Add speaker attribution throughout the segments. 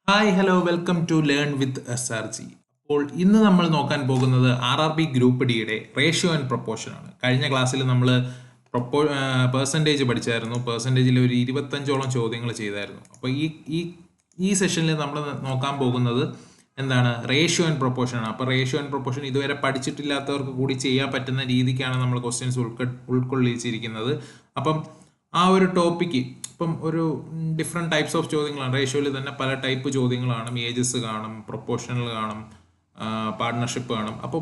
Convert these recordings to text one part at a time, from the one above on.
Speaker 1: Hi hello welcome to learn with SRG. അപ്പോൾ ഇന്ന് നമ്മൾ നോക്കാൻ പോകുന്നത് RRB ഗ്രൂപ്പ് ഡിയുടെ റേഷ്യോ ആൻഡ് പ്രൊപ്പോർഷൻ ആണ്. കഴിഞ്ഞ ക്ലാസ്സിൽ നമ്മൾ പെർസെൻറ്റേജ് പഠിച്ചായിരുന്നു. പെർസെൻറ്റേജിൽ ഒരു 25ഓളം ചോദ്യങ്ങൾ ചെയ്തായിരുന്നു. അപ്പോൾ ഈ സെഷനിൽ നമ്മൾ നോക്കാൻ പോകുന്നത് എന്താണ്, റേഷ്യോ ആൻഡ് പ്രൊപ്പോർഷൻ ആണ്. അപ്പോൾ റേഷ്യോ ആൻഡ് പ്രൊപ്പോർഷൻ ഇതുവരെ പഠിച്ചിട്ടില്ലാത്തവർക്ക് കൂടി ചെയ്യാൻ പറ്റുന്ന രീതിക്കാണ് നമ്മൾ ക്വസ്റ്റ്യൻസ് ഉൾക്കൊള്ളിച്ചിരിക്കുന്നത്. അപ്പം ആ ഒരു ടോപ്പിക്ക് ഇപ്പം ഒരു ഡിഫറെൻറ്റ് ടൈപ്സ് ഓഫ് ചോദ്യങ്ങളാണ്. റേഷ്യോയിൽ തന്നെ പല ടൈപ്പ് ചോദ്യങ്ങളാണ്. ഏജസ് കാണും, പ്രൊപ്പോർഷണൽ കാണും, പാർട്ട്ണർഷിപ്പ് കാണും. അപ്പം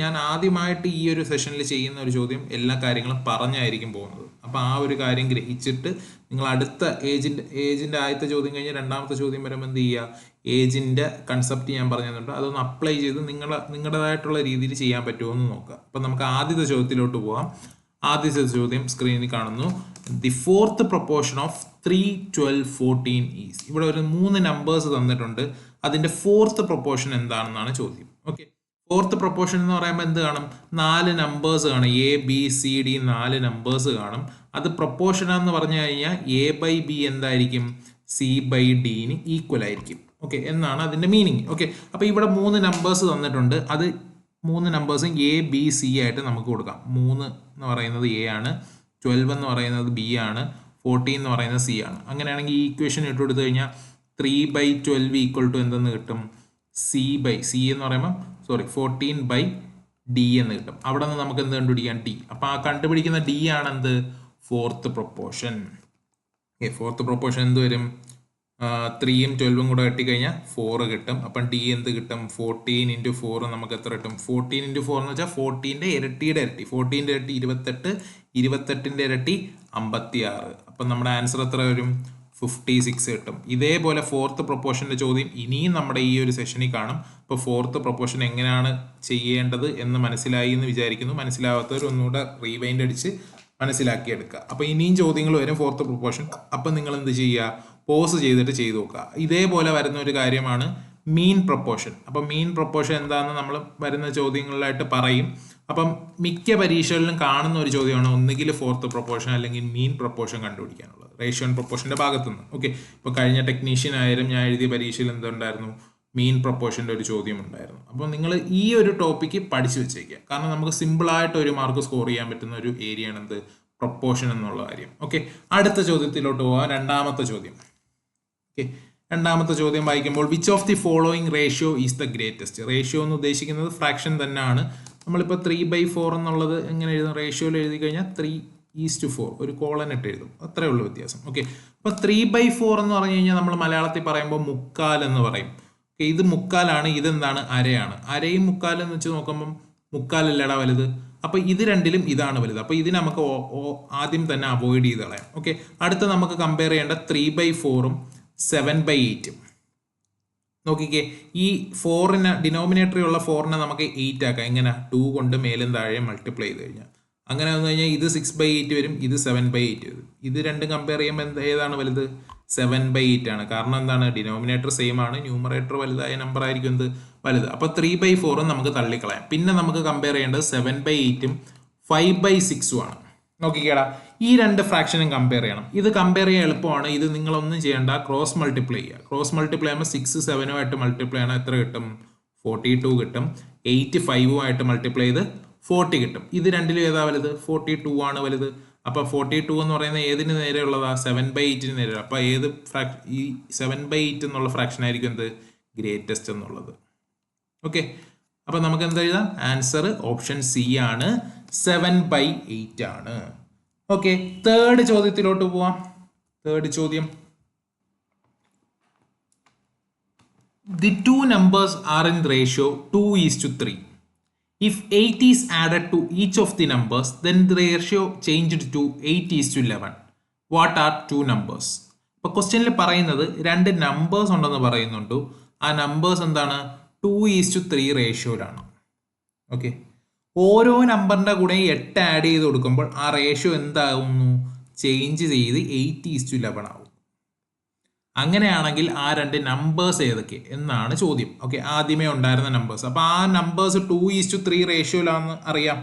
Speaker 1: ഞാൻ ആദ്യമായിട്ട് ഈ ഒരു സെഷനിൽ ചെയ്യുന്ന ഒരു ചോദ്യം എല്ലാ കാര്യങ്ങളും പറഞ്ഞായിരിക്കും പോകുന്നത്. അപ്പോൾ ആ ഒരു കാര്യം ഗ്രഹിച്ചിട്ട് നിങ്ങൾ അടുത്ത ഏജിൻ്റെ ആദ്യത്തെ ചോദ്യം കഴിഞ്ഞ് രണ്ടാമത്തെ ചോദ്യം വരുമ്പോൾ എന്ത് ചെയ്യുക, ഏജിൻ്റെ കൺസെപ്റ്റ് ഞാൻ പറഞ്ഞു തന്നിട്ടുണ്ട്, അതൊന്ന് അപ്ലൈ ചെയ്ത് നിങ്ങളുടേതായിട്ടുള്ള രീതിയിൽ ചെയ്യാൻ പറ്റുമോ എന്ന് നോക്കുക. അപ്പം നമുക്ക് ആദ്യത്തെ ചോദ്യത്തിലോട്ട് പോകാം. ആദ്യത്തെ ചോദ്യം സ്ക്രീനിൽ കാണുന്നു. The fourth proportion of 3, 12, 14 is. ഇവിടെ ഒരു 3 നമ്പേഴ്സ് തന്നിട്ടുണ്ട്. അതിന്റെ ഫോർത്ത് പ്രൊപ്പോർഷൻ എന്താണെന്നാണ് ചോദ്യം. ഓക്കെ, ഫോർത്ത് പ്രൊപ്പോർഷൻ എന്ന് പറയുമ്പോൾ എന്ത് കാണും, 4 നമ്പേഴ്സ് കാണും. ABCD 4 നമ്പേഴ്സ് കാണും. അത് പ്രൊപ്പോർഷൻ എന്ന് പറഞ്ഞു കഴിഞ്ഞാൽ A/B എന്തായിരിക്കും, C/D ഈക്വൽ ആയിരിക്കും. ഓക്കെ എന്നാണ് അതിന്റെ മീനിങ്. ഓക്കെ, അപ്പൊ ഇവിടെ 3 നമ്പേഴ്സ് തന്നിട്ടുണ്ട്. അത് 3 നമ്പേഴ്സും ABC ആയിട്ട് നമുക്ക് കൊടുക്കാം. 3 എന്ന് പറയുന്നത് A ആണ്, 12 എന്ന് പറയുന്നത് B ആണ്, 14 എന്ന് പറയുന്നത് C ആണ്. അങ്ങനെയാണെങ്കിൽ ഈ ഇക്വേഷൻ ഇട്ട് കൊടുത്തു കഴിഞ്ഞാൽ 3/12 ഈക്വൽ ടു എന്തെന്ന് കിട്ടും, C എന്ന് പറയുമ്പോൾ 14/D എന്ന് കിട്ടും. അവിടെ നിന്ന് നമുക്ക് എന്ത് കണ്ടുപിടിക്കാം, D. അപ്പൊ ആ കണ്ടുപിടിക്കുന്ന D ആണ് എന്ത്, ഫോർത്ത് പ്രൊപ്പോർഷൻ. ഫോർത്ത് പ്രൊപ്പോർഷൻ എന്ത് വരും, 3ഉം 12ഉം കൂടെ കിട്ടിക്കഴിഞ്ഞാൽ 4 കിട്ടും. അപ്പം D എന്ത് കിട്ടും, 14 × 4 നമുക്ക് എത്ര കിട്ടും, 14 × 4 എന്ന് വെച്ചാൽ 14ന്റെ ഇരട്ടിയുടെ ഇരട്ടി. 14ന്റെ ഇരട്ടി 28, 28ന്റെ ഇരട്ടി 56. അപ്പം നമ്മുടെ ആൻസർ എത്ര വരും, 56 കിട്ടും. ഇതേപോലെ ഫോർത്ത് പ്രൊപ്പോർഷന്റെ ചോദ്യം ഇനിയും നമ്മുടെ ഈ ഒരു സെഷനിൽ കാണും. അപ്പോൾ ഫോർത്ത് പ്രൊപ്പോർഷൻ എങ്ങനെയാണ് ചെയ്യേണ്ടത് എന്ന് മനസ്സിലായി എന്ന് വിചാരിക്കുന്നു. മനസ്സിലാവാത്തവർ ഒന്നുകൂടെ റീവൈൻഡ് അടിച്ച് മനസ്സിലാക്കിയെടുക്കുക. അപ്പോൾ ഇനിയും ചോദ്യങ്ങൾ വരും ഫോർത്ത് പ്രൊപ്പോർഷൻ. അപ്പം നിങ്ങൾ എന്ത് ചെയ്യുക, പോസ് ചെയ്തിട്ട് ചെയ്തു നോക്കുക. ഇതേപോലെ വരുന്ന ഒരു കാര്യമാണ് മീൻ പ്രൊപ്പോർഷൻ. അപ്പം മീൻ പ്രൊപ്പോർഷൻ എന്താണെന്ന് നമ്മൾ വരുന്ന ചോദ്യങ്ങളിലായിട്ട് പറയും. അപ്പം മിക്ക പരീക്ഷകളിലും കാണുന്ന ഒരു ചോദ്യമാണ് ഒന്നുകിൽ ഫോർത്ത് പ്രൊപ്പോർഷൻ അല്ലെങ്കിൽ മീൻ പ്രൊപ്പോർഷൻ കണ്ടുപിടിക്കാനുള്ളത്, റേഷ്യോ ആൻഡ് പ്രൊപ്പോർഷന്റെ ഭാഗത്തുനിന്ന്. ഓക്കെ, ഇപ്പോൾ കഴിഞ്ഞ ടെക്നീഷ്യൻ ആയാലും ഞാൻ എഴുതിയ പരീക്ഷയിൽ എന്തുണ്ടായിരുന്നു, മീൻ പ്രൊപ്പോർഷന്റെ ഒരു ചോദ്യം ഉണ്ടായിരുന്നു. അപ്പോൾ നിങ്ങൾ ഈ ഒരു ടോപ്പിക്ക് പഠിച്ചു വെച്ചേക്കുക. കാരണം നമുക്ക് സിമ്പിളായിട്ട് ഒരു മാർക്ക് സ്കോർ ചെയ്യാൻ പറ്റുന്ന ഒരു ഏരിയ ആണ് എന്ത്, പ്രൊപ്പോർഷൻ എന്നുള്ള കാര്യം. ഓക്കെ, അടുത്ത ചോദ്യത്തിലോട്ട് പോവാം. രണ്ടാമത്തെ ചോദ്യം. രണ്ടാമത്തെ ചോദ്യം വായിക്കുമ്പോൾ which of the following ratio is the greatest. Ratio എന്ന് ഉദ്ദേശിക്കുന്നത് ഫ്രാക്ഷൻ തന്നെയാണ്. നമ്മളിപ്പോൾ 3/4 എന്നുള്ളത് എങ്ങനെ എഴുതും, റേഷ്യോയിൽ എഴുതി കഴിഞ്ഞാൽ 3:4 ഒരു കോളൻ ഇട്ട് എഴുതും. അത്രേ ഉള്ളൂ വ്യത്യാസം. ഓക്കെ, അപ്പോൾ 3/4 എന്ന് പറഞ്ഞു കഴിഞ്ഞാൽ നമ്മൾ മലയാളത്തിൽ പറയുമ്പോൾ മുക്കാൽ എന്ന് പറയും. ഇത് മുക്കാലാണ്, ഇതെന്താണ്, അരയാണ്. അരയും മുക്കാലും എന്ന് വെച്ച് നോക്കുമ്പം മുക്കാലല്ലടാ വലുത്. അപ്പൊ ഇത് രണ്ടിലും ഇതാണ് വലുത്. അപ്പൊ ഇതിന് നമുക്ക് ആദ്യം തന്നെ അവോയ്ഡ് ചെയ്ത് കളയാം. ഓക്കെ, അടുത്ത നമുക്ക് കമ്പയർ ചെയ്യേണ്ട 3/4ഉം 7/8ഉം. നോക്കിക്കേ, ഈ 4ന് ഡിനോമിനേറ്ററിൽ ഉള്ള 4നെ നമുക്ക് 8 ആക്കാം. എങ്ങനെ, 2 കൊണ്ട് മേലും താഴെ മൾട്ടിപ്ലൈ ചെയ്ത് കഴിഞ്ഞാൽ. അങ്ങനെ വന്നു കഴിഞ്ഞാൽ ഇത് 6/8 വരും, ഇത് 7/8 വരും. ഇത് രണ്ടും കമ്പയർ ചെയ്യുമ്പോൾ ഏതാണ് വലുത്, 7/8 ആണ്. കാരണം എന്താണ്, ഡിനോമിനേറ്റർ സെയിം ആണ്, ന്യൂമറേറ്റർ വലുതായ നമ്പർ ആയിരിക്കും എന്ത്, വലുത്. അപ്പൊ 3/4ഉം നമുക്ക് തള്ളിക്കളയാം. പിന്നെ നമുക്ക് കമ്പയർ ചെയ്യേണ്ടത് 7/8ഉം 5/6ഉം ആണ്. നോക്കിക്കേടാ, ഈ രണ്ട് ഫ്രാക്ഷനും കമ്പയർ ചെയ്യണം. ഇത് കമ്പയർ ചെയ്യാൻ എളുപ്പമാണ്. ഇത് നിങ്ങളൊന്നും ചെയ്യേണ്ട, ക്രോസ് മൾട്ടിപ്ലൈ ചെയ്യുക. ക്രോസ് മൾട്ടിപ്ലൈ ചെയ്യുമ്പോൾ 6 7ഉമായിട്ട് മൾട്ടിപ്ലൈ ചെയ്യണം. എത്ര കിട്ടും, 42 കിട്ടും. 8 5ഉമായിട്ട് മൾട്ടിപ്ലൈ ചെയ്ത് 40 കിട്ടും. ഇത് രണ്ടിലും ഏതാ വലുത്, 42 ആണ് വലുത്. അപ്പൊ 42 എന്ന് പറയുന്നത് ഏതിന് നേരെയുള്ളതാ, 7/8ന് നേരെ. അപ്പൊ ഏത് ഈ 7/8 എന്നുള്ള ഫ്രാക്ഷൻ ആയിരിക്കും എന്ത്, ഗ്രേറ്റസ്റ്റ് എന്നുള്ളത്. ഓക്കെ, അപ്പൊ നമുക്ക് എന്താ എഴുതാം, ആൻസർ ഓപ്ഷൻ സി ആണ്, 7/8 ആണ്. ഓക്കെ, തേർഡ് ചോദ്യത്തിലോട്ട് പോവാം. തേർഡ് ചോദ്യം, the two numbers are in ratio 2:3. If 8 is added to each of the numbers, then the ratio changed to 8:11. What are two numbers? ഇപ്പോൾ ക്വസ്റ്റ്യനിൽ പറയുന്നത് രണ്ട് നമ്പേഴ്സ് ഉണ്ടെന്ന് പറയുന്നുണ്ട്. ആ നമ്പേഴ്സ് എന്താണ്, 2:3 റേഷ്യോയിലാണ്. ഓക്കെ, ഓരോ നമ്പറിന്റെ കൂടെ 8 ആഡ് ചെയ്ത് കൊടുക്കുമ്പോൾ ആ റേഷ്യോ എന്താകുന്നു, ചേഞ്ച് ചെയ്ത് 8:11 ആവും. അങ്ങനെയാണെങ്കിൽ ആ രണ്ട് നമ്പേഴ്സ് ഏതൊക്കെ എന്നാണ് ചോദ്യം. ഓക്കെ, ആദ്യമേ ഉണ്ടായിരുന്ന നമ്പേഴ്സ്. അപ്പൊ ആ നമ്പേഴ്സ് 2:3 റേഷ്യോയിലാണെന്ന് അറിയാം.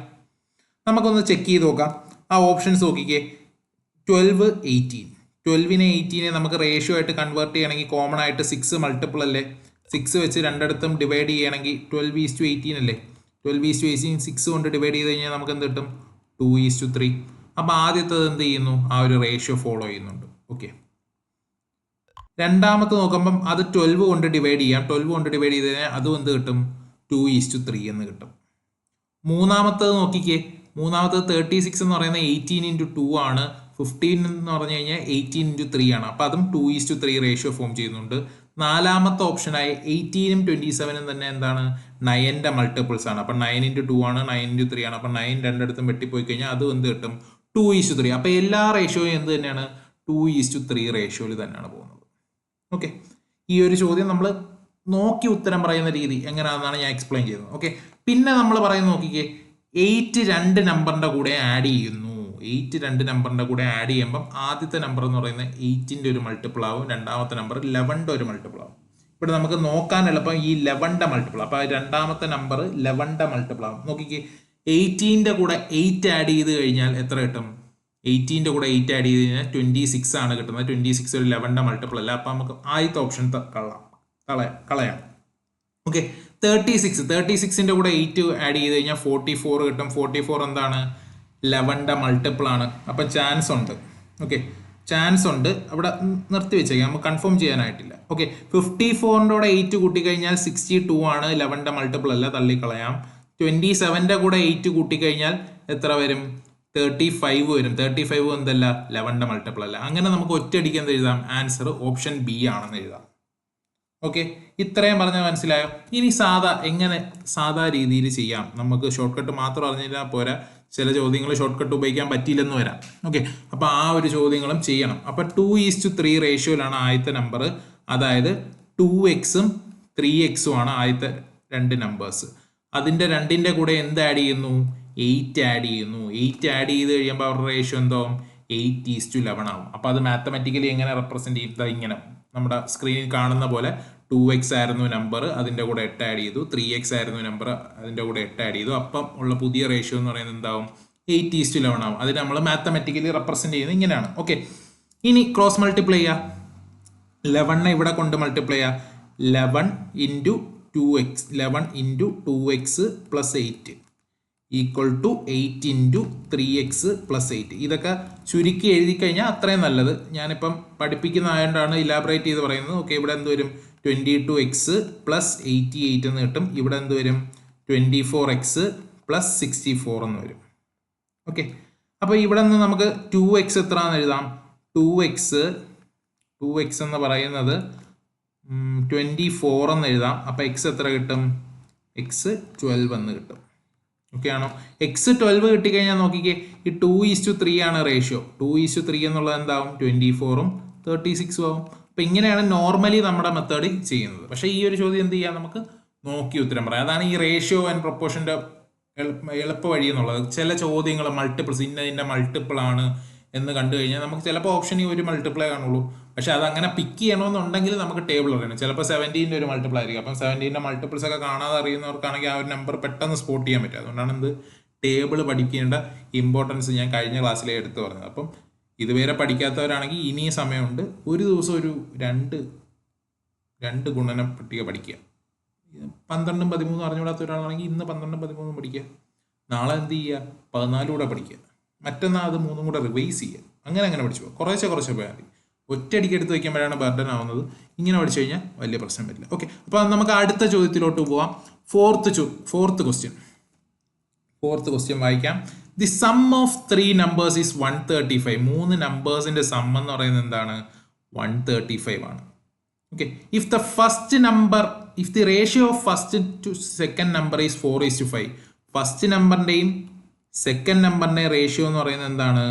Speaker 1: നമുക്കൊന്ന് ചെക്ക് ചെയ്ത് നോക്കാം. ആ ഓപ്ഷൻസ് നോക്കിക്കേ, 12, 18. 12നെ 18നെ നമുക്ക് റേഷ്യോ ആയിട്ട് കൺവേർട്ട് ചെയ്യണമെങ്കിൽ കോമൺ ആയിട്ട് 6 മൾട്ടിപ്പിൾ അല്ലേ, 6 വെച്ച് രണ്ടിടത്തും ഡിവൈഡ് ചെയ്യണമെങ്കിൽ 12:18 അല്ലേ, 12:18 6 കൊണ്ട് ഡിവൈഡ് ചെയ്ത് കഴിഞ്ഞാൽ നമുക്ക് എന്ത് കിട്ടും, 2:3. അപ്പോൾ ആദ്യത്തത് എന്ത് ചെയ്യുന്നു, ആ ഒരു റേഷ്യോ ഫോളോ ചെയ്യുന്നുണ്ട്. ഓക്കെ, രണ്ടാമത്തെ നോക്കുമ്പം അത് 12 കൊണ്ട് ഡിവൈഡ് ചെയ്യാം, 12 കൊണ്ട് ഡിവൈഡ് ചെയ്ത് കഴിഞ്ഞാൽ അതും എന്ത് കിട്ടും, 2:3 എന്ന് കിട്ടും. മൂന്നാമത്തത് നോക്കിക്കേ, മൂന്നാമത്തത് 36 എന്ന് പറയുന്നത് 18x2 ആണ്, 15 എന്ന് പറഞ്ഞു കഴിഞ്ഞാൽ 18x3 ആണ്. അപ്പം അതും 2:3 റേഷ്യോ ഫോം ചെയ്യുന്നുണ്ട്. നാലാമത്തെ ഓപ്ഷനായ 18ഉം 27ഉം തന്നെ എന്താണ്, 9ന്റെ മൾട്ടിപ്പിൾസ് ആണ്. അപ്പം 9x2 ആണ്, 9x3 ആണ്. അപ്പം 9 രണ്ടിടത്തും വെട്ടിപ്പോയി കഴിഞ്ഞാൽ അതും എന്ത് കിട്ടും, 2:3. അപ്പം എല്ലാ റേഷ്യോയും എന്ത് തന്നെയാണ്, 2:3 റേഷ്യോയിൽ തന്നെയാണ് പോകുന്നത്. ഓക്കെ, ഈ ഒരു ചോദ്യം നമ്മൾ നോക്കി ഉത്തരം പറയുന്ന രീതി എങ്ങനെയാണെന്നാണ് ഞാൻ എക്സ്പ്ലെയിൻ ചെയ്യുന്നത്. ഓക്കെ, പിന്നെ നമ്മൾ പറയുന്നത് നോക്കിക്കേ, 8 രണ്ട് നമ്പറിൻ്റെ കൂടെ ആഡ് ചെയ്യുന്നു. 8 രണ്ട് നമ്പറിൻ്റെ കൂടെ ആഡ് ചെയ്യുമ്പം ആദ്യത്തെ നമ്പർ എന്ന് പറയുന്നത് 8ന്റെ ഒരു മൾട്ടിപ്പിൾ ആവും, രണ്ടാമത്തെ നമ്പർ 11ന്റെ ഒരു മൾട്ടിപ്പിൾ ആവും. ഇവിടെ നമുക്ക് നോക്കാൻ എളുപ്പം ഈ 11ന്റെ മൾട്ടിപ്പിൾ, അപ്പോൾ രണ്ടാമത്തെ നമ്പർ 11ന്റെ മൾട്ടിപ്പിൾ ആവും. നോക്കിക്കേ, 18ന്റെ കൂടെ 8 ആഡ് ചെയ്ത് കഴിഞ്ഞാൽ എത്ര കിട്ടും, 18ന്റെ കൂടെ 8 ആഡ് ചെയ്ത് കഴിഞ്ഞാൽ 26 ആണ് കിട്ടുന്നത്. 26 ഒരു 11ന്റെ മൾട്ടിപ്പിൾ അല്ല, അപ്പം നമുക്ക് ആദ്യത്തെ ഓപ്ഷൻ കളയാം. ഓക്കെ, 36ന്റെ കൂടെ 8 ആഡ് ചെയ്ത് കഴിഞ്ഞാൽ 44 കിട്ടും. 44 എന്താണ്, 11ന്റെ മൾട്ടിപ്പിൾ ആണ്. അപ്പം ചാൻസ് ഉണ്ട്. ഓക്കെ, ചാൻസ് ഉണ്ട്. അവിടെ നിർത്തി വെച്ചേക്കാം, നമുക്ക് കൺഫേം ചെയ്യാനായിട്ടില്ല. ഓക്കെ, 54ന്റെ കൂടെ 8 കൂട്ടിക്കഴിഞ്ഞാൽ 62 ആണ്, 11ന്റെ മൾട്ടിപ്പിൾ അല്ല, തള്ളിക്കളയാം. 27ന്റെ കൂടെ 8 കൂട്ടിക്കഴിഞ്ഞാൽ എത്ര വരും, 35 വരും. 35 എന്തല്ല, 11ന്റെ മൾട്ടിപ്പിൾ അല്ല. അങ്ങനെ നമുക്ക് ഒറ്റയടിക്ക് എന്ത് എഴുതാം, ആൻസർ ഓപ്ഷൻ ബി ആണെന്ന് എഴുതാം. ഓക്കെ, ഇത്രയും പറഞ്ഞാൽ മനസ്സിലായോ? ഇനി സാധാ രീതിയിൽ ചെയ്യാം. നമുക്ക് ഷോർട്ട് കട്ട് മാത്രം അറിഞ്ഞാൽ പോരാ, ചില ചോദ്യങ്ങൾ ഷോർട്ട് കട്ട് ഉപയോഗിക്കാൻ പറ്റിയില്ലെന്ന് വരാം. ഓക്കെ, അപ്പോൾ ആ ഒരു ചോദ്യങ്ങളും ചെയ്യണം. അപ്പോൾ 2:3 റേഷ്യോയിലാണ് ആദ്യത്തെ നമ്പർ, അതായത് 2x-ഉം 3x-ഉം ആണ് ആദ്യത്തെ രണ്ട് നമ്പേഴ്സ്. അതിൻ്റെ രണ്ടിൻ്റെ കൂടെ എന്ത് ആഡ് ചെയ്യുന്നു, 8 ആഡ് ചെയ്യുന്നു. 8 ആഡ് ചെയ്ത് കഴിയുമ്പോൾ അവരുടെ റേഷ്യോ എന്താവും, 8:11 ആവും. അപ്പോൾ അത് മാത്തമാറ്റിക്കലി എങ്ങനെ റെപ്രസെൻറ്റ് ചെയ്താൽ ഇങ്ങനെ നമ്മുടെ സ്ക്രീനിൽ കാണുന്ന പോലെ 2x ആയിരുന്നു നമ്പർ, അതിൻ്റെ കൂടെ 8 ആഡ് ചെയ്തു. 3x ആയിരുന്നു നമ്പർ, അതിൻ്റെ കൂടെ 8 ആഡ് ചെയ്തു. അപ്പം ഉള്ള പുതിയ റേഷ്യോ എന്ന് പറയുന്നത് എന്താവും, 8:11 ആവും. അതിന് നമ്മൾ മാത്തമാറ്റിക്കലി റെപ്രസെൻറ്റ് ചെയ്യുന്നത് ഇങ്ങനെയാണ്. ഓക്കെ, ഇനി ക്രോസ് മൾട്ടിപ്ലൈ ചെയ്യുക. 11 ഇവിടെ കൊണ്ട് മൾട്ടിപ്ലൈ ചെയ്യുക. 11 × 2x, 11 × 2x + 8 equal to 8 × 3x + 8. ഇതൊക്കെ ചുരുക്കി എഴുതി കഴിഞ്ഞാൽ അത്രയും നല്ലത്. ഞാനിപ്പം പഠിപ്പിക്കുന്നതായതുകൊണ്ടാണ് ഇലാബറേറ്റ് ചെയ്ത് പറയുന്നത്. ഓക്കെ, ഇവിടെ എന്ത് വരും, 22x + 88 എന്ന് കിട്ടും. ഇവിടെ എന്ത് വരും, 24x + 64 എന്ന് വരും. ഓക്കെ, അപ്പോൾ ഇവിടെ നിന്ന് നമുക്ക് 2x എത്രയാണെന്ന് എഴുതാം. 2x എന്ന് പറയുന്നത് 24 എന്ന് എഴുതാം. അപ്പോൾ x എത്ര കിട്ടും, x 12 എന്ന് കിട്ടും. ഓക്കെ ആണോ? x 12 കിട്ടിക്കഴിഞ്ഞാൽ നോക്കിക്കേ, ഈ 2:3 ആണ് റേഷ്യോ. 2:3 എന്നുള്ളത് എന്താവും, 24ഉം 36ഉം ആവും. അപ്പം ഇങ്ങനെയാണ് നോർമലി നമ്മുടെ മെത്തേഡ് ചെയ്യുന്നത്. പക്ഷേ ഈ ഒരു ചോദ്യം എന്ത് ചെയ്യാം, നമുക്ക് നോക്കി ഉത്തരം പറയാം. അതാണ് ഈ റേഷ്യോ ആൻഡ് പ്രൊപ്പോർഷൻ്റെ എളുപ്പ വഴി എന്നുള്ളത്. ചില ചോദ്യങ്ങൾ മൾട്ടിപ്പിൾസ് ഇന്നതിൻ്റെ മൾട്ടിപ്പിൾ ആണ് എന്ന് കണ്ടു കഴിഞ്ഞാൽ നമുക്ക് ചിലപ്പോൾ ഓപ്ഷനിൽ ഒരു മൾട്ടിപ്ലൈ കാണുള്ളൂ. പക്ഷെ അതങ്ങനെ പിക്ക് ചെയ്യണമെന്നുണ്ടെങ്കിൽ നമുക്ക് ടേബിൾ അറിയണം. ചിലപ്പോൾ 17ന്റെ ഒരു മൾട്ടിപ്പിൾ ആയിരിക്കും. അപ്പം 17ന്റെ മൾട്ടിപ്പിൾസ് ഒക്കെ കാണാതെ അറിയുന്നവർക്കാണെങ്കിൽ ആ ഒരു നമ്പർ പെട്ടെന്ന് സ്പോട്ട് ചെയ്യാൻ പറ്റും. അതുകൊണ്ടാണ് എന്ത് ടേബിൾ പഠിക്കേണ്ട ഇമ്പോർട്ടൻസ് ഞാൻ കഴിഞ്ഞ ക്ലാസ്സിലേ എടുത്തു പറഞ്ഞത്. അപ്പം ഇതുവരെ പഠിക്കാത്തവരാണെങ്കിൽ ഇനിയും സമയമുണ്ട്. ഒരു ദിവസം ഒരു രണ്ട് ഗുണന പട്ടിക പഠിക്കുക. 12ഉം 13ഉം അറിഞ്ഞുകൂടാത്ത ഒരാളാണെങ്കിൽ ഇന്ന് 12ഉം 13ഉം പഠിക്കുക. നാളെ എന്ത് ചെയ്യുക, 14 കൂടെ പഠിക്കുക. മറ്റന്നാൾ അത് 3ഉം കൂടെ റിവൈസ് ചെയ്യുക. അങ്ങനെ പഠിച്ചു പോകുക. കുറേശ്ശെ പോയാൽ മതി. ഒറ്റയടിക്ക് എടുത്ത് വയ്ക്കുമ്പോഴാണ് ബർഡൻ ആവുന്നത്. ഇങ്ങനെ പഠിച്ചു കഴിഞ്ഞാൽ വലിയ പ്രശ്നം വരില്ല. ഓക്കെ, അപ്പോൾ നമുക്ക് അടുത്ത ചോദ്യത്തിലോട്ട് പോവാം. ഫോർത്ത് ക്വസ്റ്റ്യൻ വായിക്കാം. The sum of 3 numbers is 135. 3 നമ്പേഴ്സിന്റെ സം എന്ന് പറയുന്നത് എന്താണ്, 135 ആണ്. Okay, if the ratio of first to second number is 4:5. First നമ്പറിന്റെയും സെക്കൻഡ് നമ്പറിന്റെയും റേഷ്യോ എന്ന് പറയുന്നത് എന്താണ്,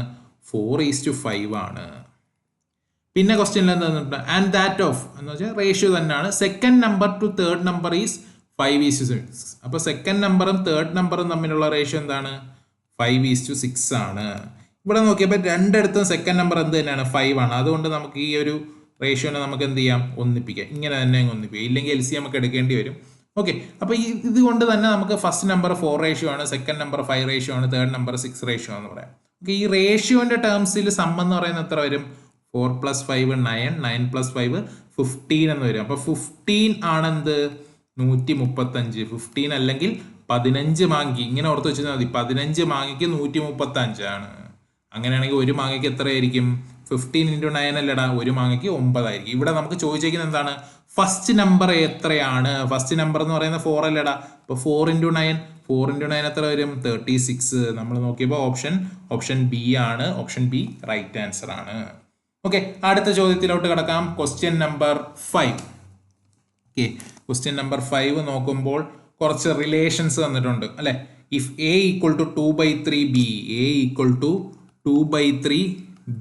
Speaker 1: 4:5 ആണ്. പിന്നെ ക്വസ്റ്റ്യനിൽ എന്താ, ആൻഡ് ദാറ്റ് ഓഫ് എന്ന് വെച്ചാൽ റേഷ്യോ തന്നെയാണ്, second number two third number is 5:6. അപ്പോൾ സെക്കൻഡ് നമ്പറും തേർഡ് നമ്പറും തമ്മിലുള്ള റേഷ്യോ എന്താണ്, 5:6 ആണ്. ഇവിടെ നോക്കിയപ്പോൾ രണ്ടിടത്തും സെക്കൻഡ് നമ്പർ എന്ത് തന്നെയാണ്, 5 ആണ്. അതുകൊണ്ട് നമുക്ക് ഈ ഒരു റേഷ്യോനെ നമുക്ക് എന്ത് ചെയ്യാം, ഒന്നിപ്പിക്കാം. ഇങ്ങനെ തന്നെ ഒന്നിപ്പിക്കാം. ഇല്ലെങ്കിൽ LCM നമുക്ക് എടുക്കേണ്ടി വരും. ഓക്കെ, അപ്പോൾ ഇതുകൊണ്ട് തന്നെ നമുക്ക് ഫസ്റ്റ് നമ്പർ 4 റേഷ്യോ ആണ്, സെക്കൻഡ് നമ്പർ 5 റേഷ്യോ ആണ്, തേർഡ് നമ്പർ 6 റേഷ്യോ എന്ന് പറയാം. ഓക്കെ, ഈ റേഷ്യോന്റെ ടേംസിൽ സം എന്ന് പറയുന്നത് എത്ര വരും, 4 + 5 9, 9 + 5 15 എന്ന് വരും. അപ്പോൾ 15 ആണെന്ത് 135. 15 അല്ലെങ്കിൽ 15 മാങ്ങി, ഇങ്ങനെ ഓർത്ത് വെച്ചാൽ മതി. 15 മാങ്ങിക്ക് 135 ആണ്. അങ്ങനെയാണെങ്കിൽ ഒരു മാങ്ങയ്ക്ക് എത്രയായിരിക്കും? 15 × 9 അല്ലടാ, ഒരു മാങ്ങയ്ക്ക് 9 ആയിരിക്കും. ഇവിടെ നമുക്ക് ചോദിച്ചിരിക്കുന്നത് എന്താണ്? ഫസ്റ്റ് നമ്പർ എത്രയാണ്? ഫസ്റ്റ് നമ്പർ എന്ന് പറയുന്നത് 4 അല്ലടാ. അപ്പോൾ 4 × 9, 4 × 9 എത്ര വരും? 36. നമ്മൾ നോക്കിയപ്പോൾ ഓപ്ഷൻ ബി ആണ്. ഓപ്ഷൻ ബി റൈറ്റ് ആൻസർ ആണ്. ഓക്കെ, അടുത്ത ചോദ്യത്തിലോട്ട് കിടക്കാം. Question number 5. Okay, question number 5 നോക്കുമ്പോൾ കുറച്ച് റിലേഷൻസ് തന്നിട്ടുണ്ട് അല്ലെ. If A equal to 2/3 B, A equal to 2/3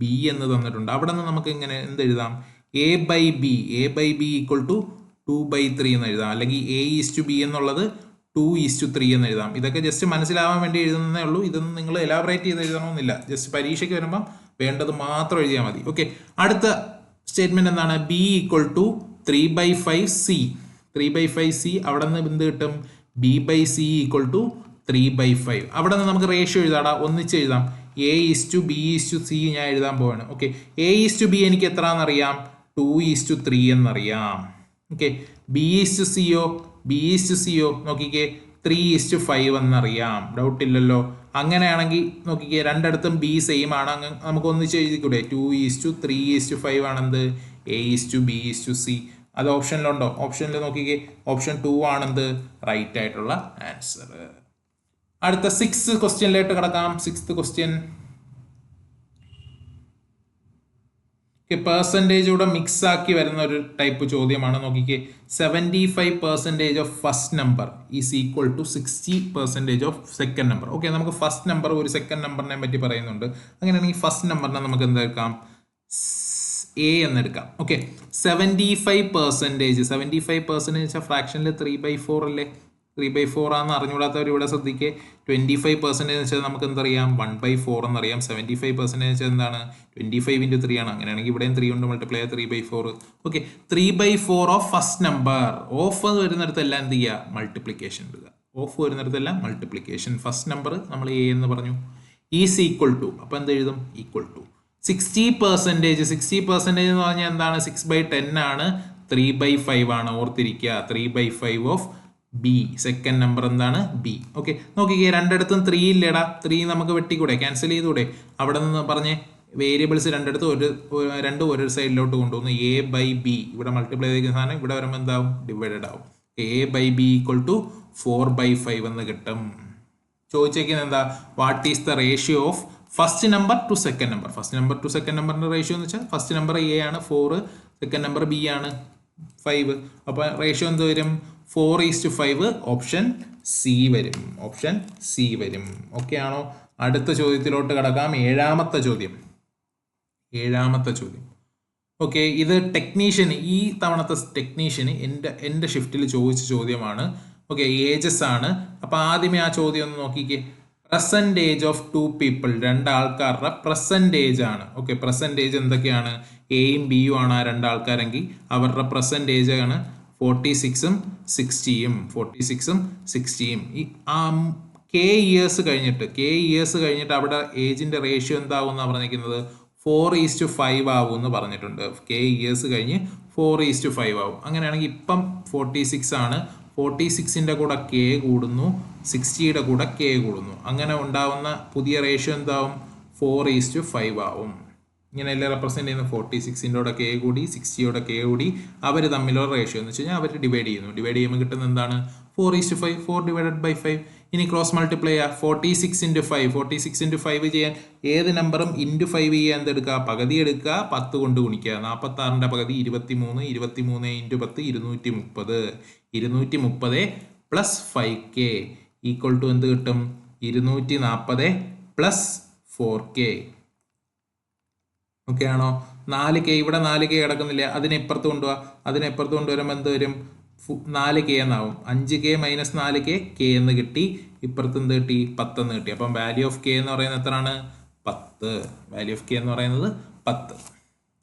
Speaker 1: B എന്ന് തന്നിട്ടുണ്ട്. അവിടെ നിന്ന് നമുക്ക് ഇങ്ങനെ എന്ത് എഴുതാം? a/b ഈക്വൽ ടു 2/3 എന്ന് എഴുതാം. അല്ലെങ്കിൽ a/b എന്നുള്ളത് 2:3 എന്ന് എഴുതാം. ഇതൊക്കെ ജസ്റ്റ് മനസ്സിലാവാൻ വേണ്ടി എഴുതുന്നതേ ഉള്ളൂ. ഇതൊന്നും നിങ്ങൾ എലാബറേറ്റ് ചെയ്ത് എഴുതണമെന്നില്ല. ജസ്റ്റ് പരീക്ഷയ്ക്ക് വരുമ്പം വേണ്ടത് മാത്രം എഴുതിയാൽ മതി. ഓക്കെ, അടുത്ത സ്റ്റേറ്റ്മെന്റ് എന്താണ്? B equal to 3/5 C. 3/5 C, അവിടെ നിന്ന് എന്ത് കിട്ടും? b/c equal to 3/5. അവിടെ നിന്ന് നമുക്ക് റേഷ്യോ എഴുതാടാ, ഒന്നിച്ച് എഴുതാം. a/b/c ഞാൻ എഴുതാൻ പോവാണ്. ഓക്കെ, a/b എനിക്ക് എത്ര എന്നറിയാം? 2:3 എന്നറിയാം. ഓക്കെ, b/c നോക്കിക്കേ 3:5 എന്നറിയാം. ഡൗട്ട് ഇല്ലല്ലോ. അങ്ങനെയാണെങ്കിൽ നോക്കിക്കേ, രണ്ടിടത്തും ബി സെയിം ആണ്. നമുക്ക് ഒന്നിച്ച് എഴുതിക്കൂടെ? 2:3:5 ആണെന്ത്? a/b/c. അത് ഓപ്ഷനിലുണ്ടോ? ഓപ്ഷനിൽ നോക്കിക്കേ, ഓപ്ഷൻ 2 ആണെന്ത് റൈറ്റ് ആയിട്ടുള്ള ആൻസർ. അടുത്ത 6th ക്വസ്റ്റ്യനിലേക്ക് കിടക്കാം. 6th ക്വസ്റ്റ്യൻ പെർസെൻറ്റേജ് കൂടെ മിക്സ് ആക്കി വരുന്ന ഒരു ടൈപ്പ് ചോദ്യമാണ്. നോക്കിക്കേ, 75% of first number is equal to 60% of second number. Okay, നമുക്ക് ഫസ്റ്റ് നമ്പർ ഒരു സെക്കൻഡ് നമ്പറിനെ പറ്റി പറയുന്നുണ്ട്. അങ്ങനെയാണെങ്കിൽ ഫസ്റ്റ് നമ്പറിനെ നമുക്ക് എന്തെടുക്കാം? എ എന്നെടുക്കാം. ഓക്കെ, 75% ഫ്രാക്ഷനിൽ 3/4 അല്ലേ? 3/4 ആണെന്ന് അറിഞ്ഞുകൂടാത്തവർ ഇവിടെ ശ്രദ്ധിക്കുക. 25% വെച്ചാൽ നമുക്ക് എന്തറിയാം? 1/4 എന്നറിയാം. 75% വെച്ചാൽ എന്താണ്? 25 × 3 ആണ്. അങ്ങനെയാണെങ്കിൽ ഇവിടെയും 3 കൊണ്ട് മൾട്ടിപ്ലൈ ചെയ്യുക, 3/4. Okay, 3/4 of first number. Of വരുന്നിടത്തെല്ലാം എന്ത് ചെയ്യുക? മൾട്ടിപ്ലിക്കേഷൻ ഇടുക. ഓഫ് വരുന്നിടത്തെല്ലാം മൾട്ടിപ്ലിക്കേഷൻ. ഫസ്റ്റ് നമ്പർ നമ്മൾ എ എന്ന് പറഞ്ഞു. ഈസ് ഈക്വൽ ടു, അപ്പോൾ എന്ത് എഴുതും? Equal to 60%. 60% എന്ന് പറഞ്ഞാൽ എന്താണ്? 6/10 ആണ്. 3/5 ആണ്. ഓർത്തിരിക്കുക, 3/5 ഓഫ് ബി. സെക്കൻഡ് നമ്പർ എന്താണ്? ബി. ഓക്കെ, നോക്കിക്കേ, രണ്ടിടത്തും 3 ഇല്ലേടാ. 3 നമുക്ക് വെട്ടിക്കൂടെ? ക്യാൻസൽ ചെയ്തുകൂടെ? അവിടെ നിന്ന് പറഞ്ഞ് വേരിയബിൾസ് രണ്ടിടത്തും രണ്ടും ഒരു സൈഡിലോട്ട് കൊണ്ടുവന്നു. a/b ഇവിടെ മൾട്ടിപ്ലൈ ചെയ്തിരിക്കുന്ന സാധനം ഇവിടെ വരുമ്പോൾ എന്താവും? ഡിവൈഡഡ് ആവും. a/b ഈക്വൽ ടു 4/5 എന്ന് കിട്ടും. ചോദിച്ചേക്കുന്നത് എന്താ? What is the ratio of first number two second number? First number two second നമ്പറിന്റെ റേഷ്യോ എന്ന് വെച്ചാൽ ഫസ്റ്റ് നമ്പർ എ ആണ് 4, സെക്കൻഡ് നമ്പർ ബി ആണ് 5. അപ്പോൾ റേഷ്യോ എന്ത് വരും? 4:5. ഓപ്ഷൻ സി വരും. ഓപ്ഷൻ സി വരും. ഓക്കെ ആണോ? അടുത്ത ചോദ്യത്തിലോട്ട് കടക്കാം. ഏഴാമത്തെ ചോദ്യം. ഓക്കെ, ഇത് ടെക്നീഷ്യന്, ഈ തവണത്തെ ടെക്നീഷ്യന് എൻ്റെ ഷിഫ്റ്റിൽ ചോദിച്ച ചോദ്യമാണ്. ഓക്കെ, ഏജസ് ആണ്. അപ്പോൾ ആദ്യമേ ആ ചോദ്യം ഒന്ന് നോക്കിക്കേ. പെർസെൻറ്റേജ് ഓഫ് 2 people, രണ്ടാൾക്കാരുടെ പെർസെൻറ്റേജ് ആണ്. ഓക്കെ, പെർസെൻറ്റേജ് എന്തൊക്കെയാണ്? എയും ബിയും ആണ് ആ രണ്ടാൾക്കാരെങ്കിൽ അവരുടെ പെർസെൻറ്റേജ് ആണ് 46ഉം 60ഉം. 46ഉം 60ഉം. ഈ കെ ഇയേഴ്സ് കഴിഞ്ഞിട്ട് അവിടെ ഏജിൻ്റെ റേഷ്യോ എന്താവും എന്നാണ് പറഞ്ഞിരിക്കുന്നത്? 4:5 ആവും എന്ന് പറഞ്ഞിട്ടുണ്ട്. കെ ഇയേഴ്സ് കഴിഞ്ഞ് 4:5 ആവും. അങ്ങനെയാണെങ്കിൽ ഇപ്പം 46 ആണ്. 46ൻ്റെ കൂടെ കെ കൂടുന്നു, 60യുടെ കൂടെ കെ കൂടുന്നു. അങ്ങനെ ഉണ്ടാവുന്ന പുതിയ റേഷ്യോ എന്താവും? 4:5 ആവും. ഇങ്ങനെയല്ലേ റെപ്രസെൻറ്റ് ചെയ്യുന്നത്? 46ൻ്റെ കൂടെ കെ കൂടി, 60യുടെ കെ കൂടി, അവർ തമ്മിലുള്ള റേഷ്യോ എന്ന് വെച്ച് കഴിഞ്ഞാൽ അവർ ഡിവൈഡ് ചെയ്യുമ്പോൾ കിട്ടുന്നത് എന്താണ്? 4:5. 4/5. ഇനി ക്രോസ് മൾട്ടിപ്ലൈ ചെയ്യുക. 46 × 5. 46 × 5 ചെയ്യാൻ ഏത് നമ്പറും ഇൻറ്റു 5 ചെയ്യാൻ എന്തെടുക്കുക? പകുതി എടുക്കുക, 10 കൊണ്ട് ഗുണിക്കുക. 46ൻ്റെ പകുതി 23. 23 × 10 230. 230 + 5k ഈക്വൽ ടു എന്ത് കിട്ടും? 240 + 4k. ഓക്കെ ആണോ? 4k, ഇവിടെ 4k കിടക്കുന്നില്ല. അതിനെപ്പുറത്ത് കൊണ്ടുവരുമ്പോൾ എന്ത് വരും? 4k എന്നാവും. 5k - 4k k എന്ന് കിട്ടി. ഇപ്പുറത്ത് എന്ത് കിട്ടി? 10 എന്ന് കിട്ടി. അപ്പം വാല്യൂ ഓഫ് k എന്ന് പറയുന്നത് എത്രയാണ്? 10. വാല്യൂ ഓഫ് k എന്ന് പറയുന്നത് 10.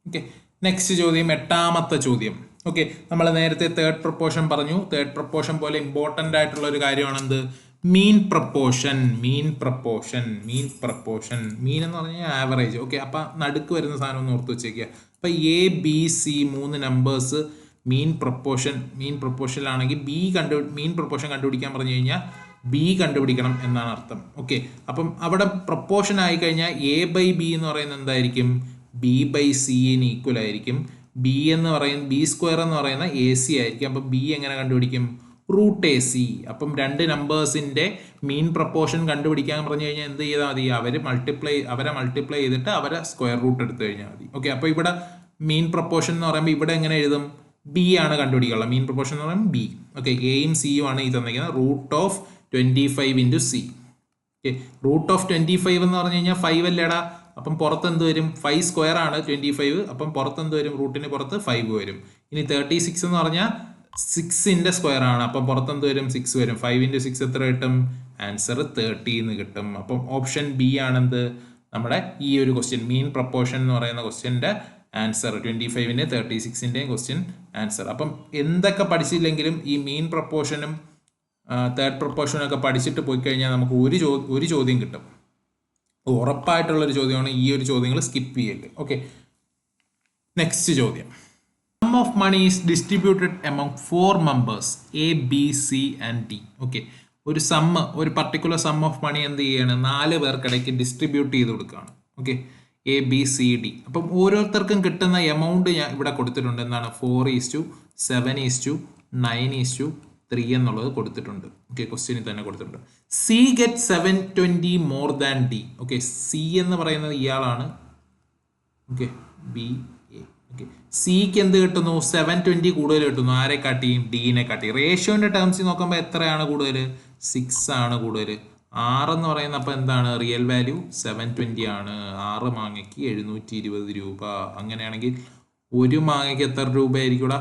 Speaker 1: ഓക്കെ, നെക്സ്റ്റ് ചോദ്യം, എട്ടാമത്തെ ചോദ്യം. ഓക്കെ, നമ്മൾ നേരത്തെ തേർഡ് പ്രൊപ്പോർഷൻ പറഞ്ഞു. തേർഡ് പ്രൊപ്പോർഷൻ പോലെ ഇമ്പോർട്ടൻ്റ് ആയിട്ടുള്ള ഒരു കാര്യമാണ് എന്ത്? മീൻ പ്രപ്പോർഷൻ മീൻ എന്ന് പറഞ്ഞാൽ ആവറേജ്. ഓക്കെ, അപ്പം നടുക്ക് വരുന്ന സാധനം ഒന്ന് ഓർത്ത് വെച്ചേക്കുക. അപ്പം ABC 3 നമ്പേഴ്സ് മീൻ പ്രപ്പോർഷനിലാണെങ്കിൽ മീൻ പ്രപ്പോർഷൻ കണ്ടുപിടിക്കാൻ പറഞ്ഞു കഴിഞ്ഞാൽ ബി കണ്ടുപിടിക്കണം എന്നാണ് അർത്ഥം. ഓക്കെ, അപ്പം അവിടെ പ്രപ്പോർഷൻ ആയി കഴിഞ്ഞാൽ A/B എന്ന് പറയുന്നത് എന്തായിരിക്കും? B/Cന് ഈക്വൽ ആയിരിക്കും. B സ്ക്വയർ എന്ന് പറയുന്ന AC ആയിരിക്കും. അപ്പം B എങ്ങനെ കണ്ടുപിടിക്കും? √AC. അപ്പം രണ്ട് നമ്പേഴ്സിന്റെ മീൻ പ്രപ്പോർഷൻ കണ്ടുപിടിക്കാൻ പറഞ്ഞു കഴിഞ്ഞാൽ എന്ത് ചെയ്താൽ മതി? അവരെ മൾട്ടിപ്ലൈ ചെയ്തിട്ട് അവരെ സ്ക്വയർ റൂട്ട് എടുത്തു കഴിഞ്ഞാൽ മതി. ഓക്കെ, അപ്പോൾ ഇവിടെ മീൻ പ്രപ്പോർഷൻ എന്ന് പറയുമ്പോൾ ഇവിടെ എങ്ങനെ എഴുതും? B ആണ് കണ്ടുപിടിക്കുക. മീൻ പ്രപ്പോർഷൻ എന്ന് പറയുമ്പോൾ B. ഓക്കെ, Aയും Cയും ആണ് ഈ തന്നിരിക്കുന്നത്. √25 × C. ഓക്കെ, √25 എന്ന് പറഞ്ഞു കഴിഞ്ഞാൽ 5 അല്ലേടാ. അപ്പം പുറത്ത് എന്ത് വരും? 5 സ്ക്വയർ ആണ് 25. അപ്പം പുറത്ത് എന്ത് വരും? റൂട്ടിന് പുറത്ത് 5 വരും. ഇനി 36 എന്ന് പറഞ്ഞാൽ 6ന്റെ സ്ക്വയർ ആണ്. അപ്പം പുറത്ത് എന്ത് വരും? 6 വരും. 5 × 6 എത്ര കിട്ടും? ആൻസർ 30 എന്ന് കിട്ടും. അപ്പം ഓപ്ഷൻ B ആണെന്ത്? നമ്മുടെ ഈ ഒരു ക്വസ്റ്റ്യൻ മീൻ പ്രപ്പോർഷൻ എന്ന് പറയുന്ന ക്വസ്റ്റ്യൻ്റെ ആൻസർ 25ന്റെ 36ന്റെയും ക്വസ്റ്റ്യൻ ആൻസർ. അപ്പം എന്തൊക്കെ പഠിച്ചില്ലെങ്കിലും ഈ മീൻ പ്രപ്പോർഷനും തേർഡ് പ്രപ്പോർഷനും ഒക്കെ പഠിച്ചിട്ട് പോയി കഴിഞ്ഞാൽ നമുക്ക് ഒരു ചോദ്യം കിട്ടും. ഉറപ്പായിട്ടുള്ളൊരു ചോദ്യമാണ്. ഈ ഒരു ചോദ്യങ്ങൾ സ്കിപ്പ് ചെയ്യല്ലേ. ഓക്കെ, നെക്സ്റ്റ് ചോദ്യം. Sum of money is distributed among 4 members A, B, C and D. Okay, ഒരു പർട്ടിക്കുലർ സം ഓഫ് മണി എന്ത് ചെയ്യാണ്? 4 പേർക്കിടയ്ക്ക് ഡിസ്ട്രിബ്യൂട്ട് ചെയ്ത് കൊടുക്കുകയാണ്. Okay, A, B, C, D. അപ്പം ഓരോരുത്തർക്കും കിട്ടുന്ന എമൗണ്ട് ഞാൻ ഇവിടെ കൊടുത്തിട്ടുണ്ട്. എന്താണ്? 4:7:9:3 എന്നുള്ളത് കൊടുത്തിട്ടുണ്ട്. ഓക്കെ, ക്വസ്റ്റ്യനിൽ തന്നെ കൊടുത്തിട്ടുണ്ട്. C gets 720 more than D. Okay, C എന്ന് പറയുന്നത് ഇയാളാണ്. Okay, B, A. ഓക്കെ, സിക്ക് എന്ത് കിട്ടുന്നു? 720 കൂടുതൽ കിട്ടുന്നു. ആരെ കാട്ടി? ഡീനെ കാട്ടി. റേഷ്യോന്റെ ടേംസിൽ നോക്കുമ്പോൾ എത്രയാണ് കൂടുതൽ? 6 ആണ് കൂടുതൽ. 6 എന്ന് പറയുന്ന അപ്പോൾ എന്താണ്? റിയൽ വാല്യൂ 720 ആണ്. 6 മാങ്ങയ്ക്ക് 720 രൂപ. അങ്ങനെയാണെങ്കിൽ ഒരു മാങ്ങയ്ക്ക് എത്ര രൂപയായിരിക്കും ഇവിടെ?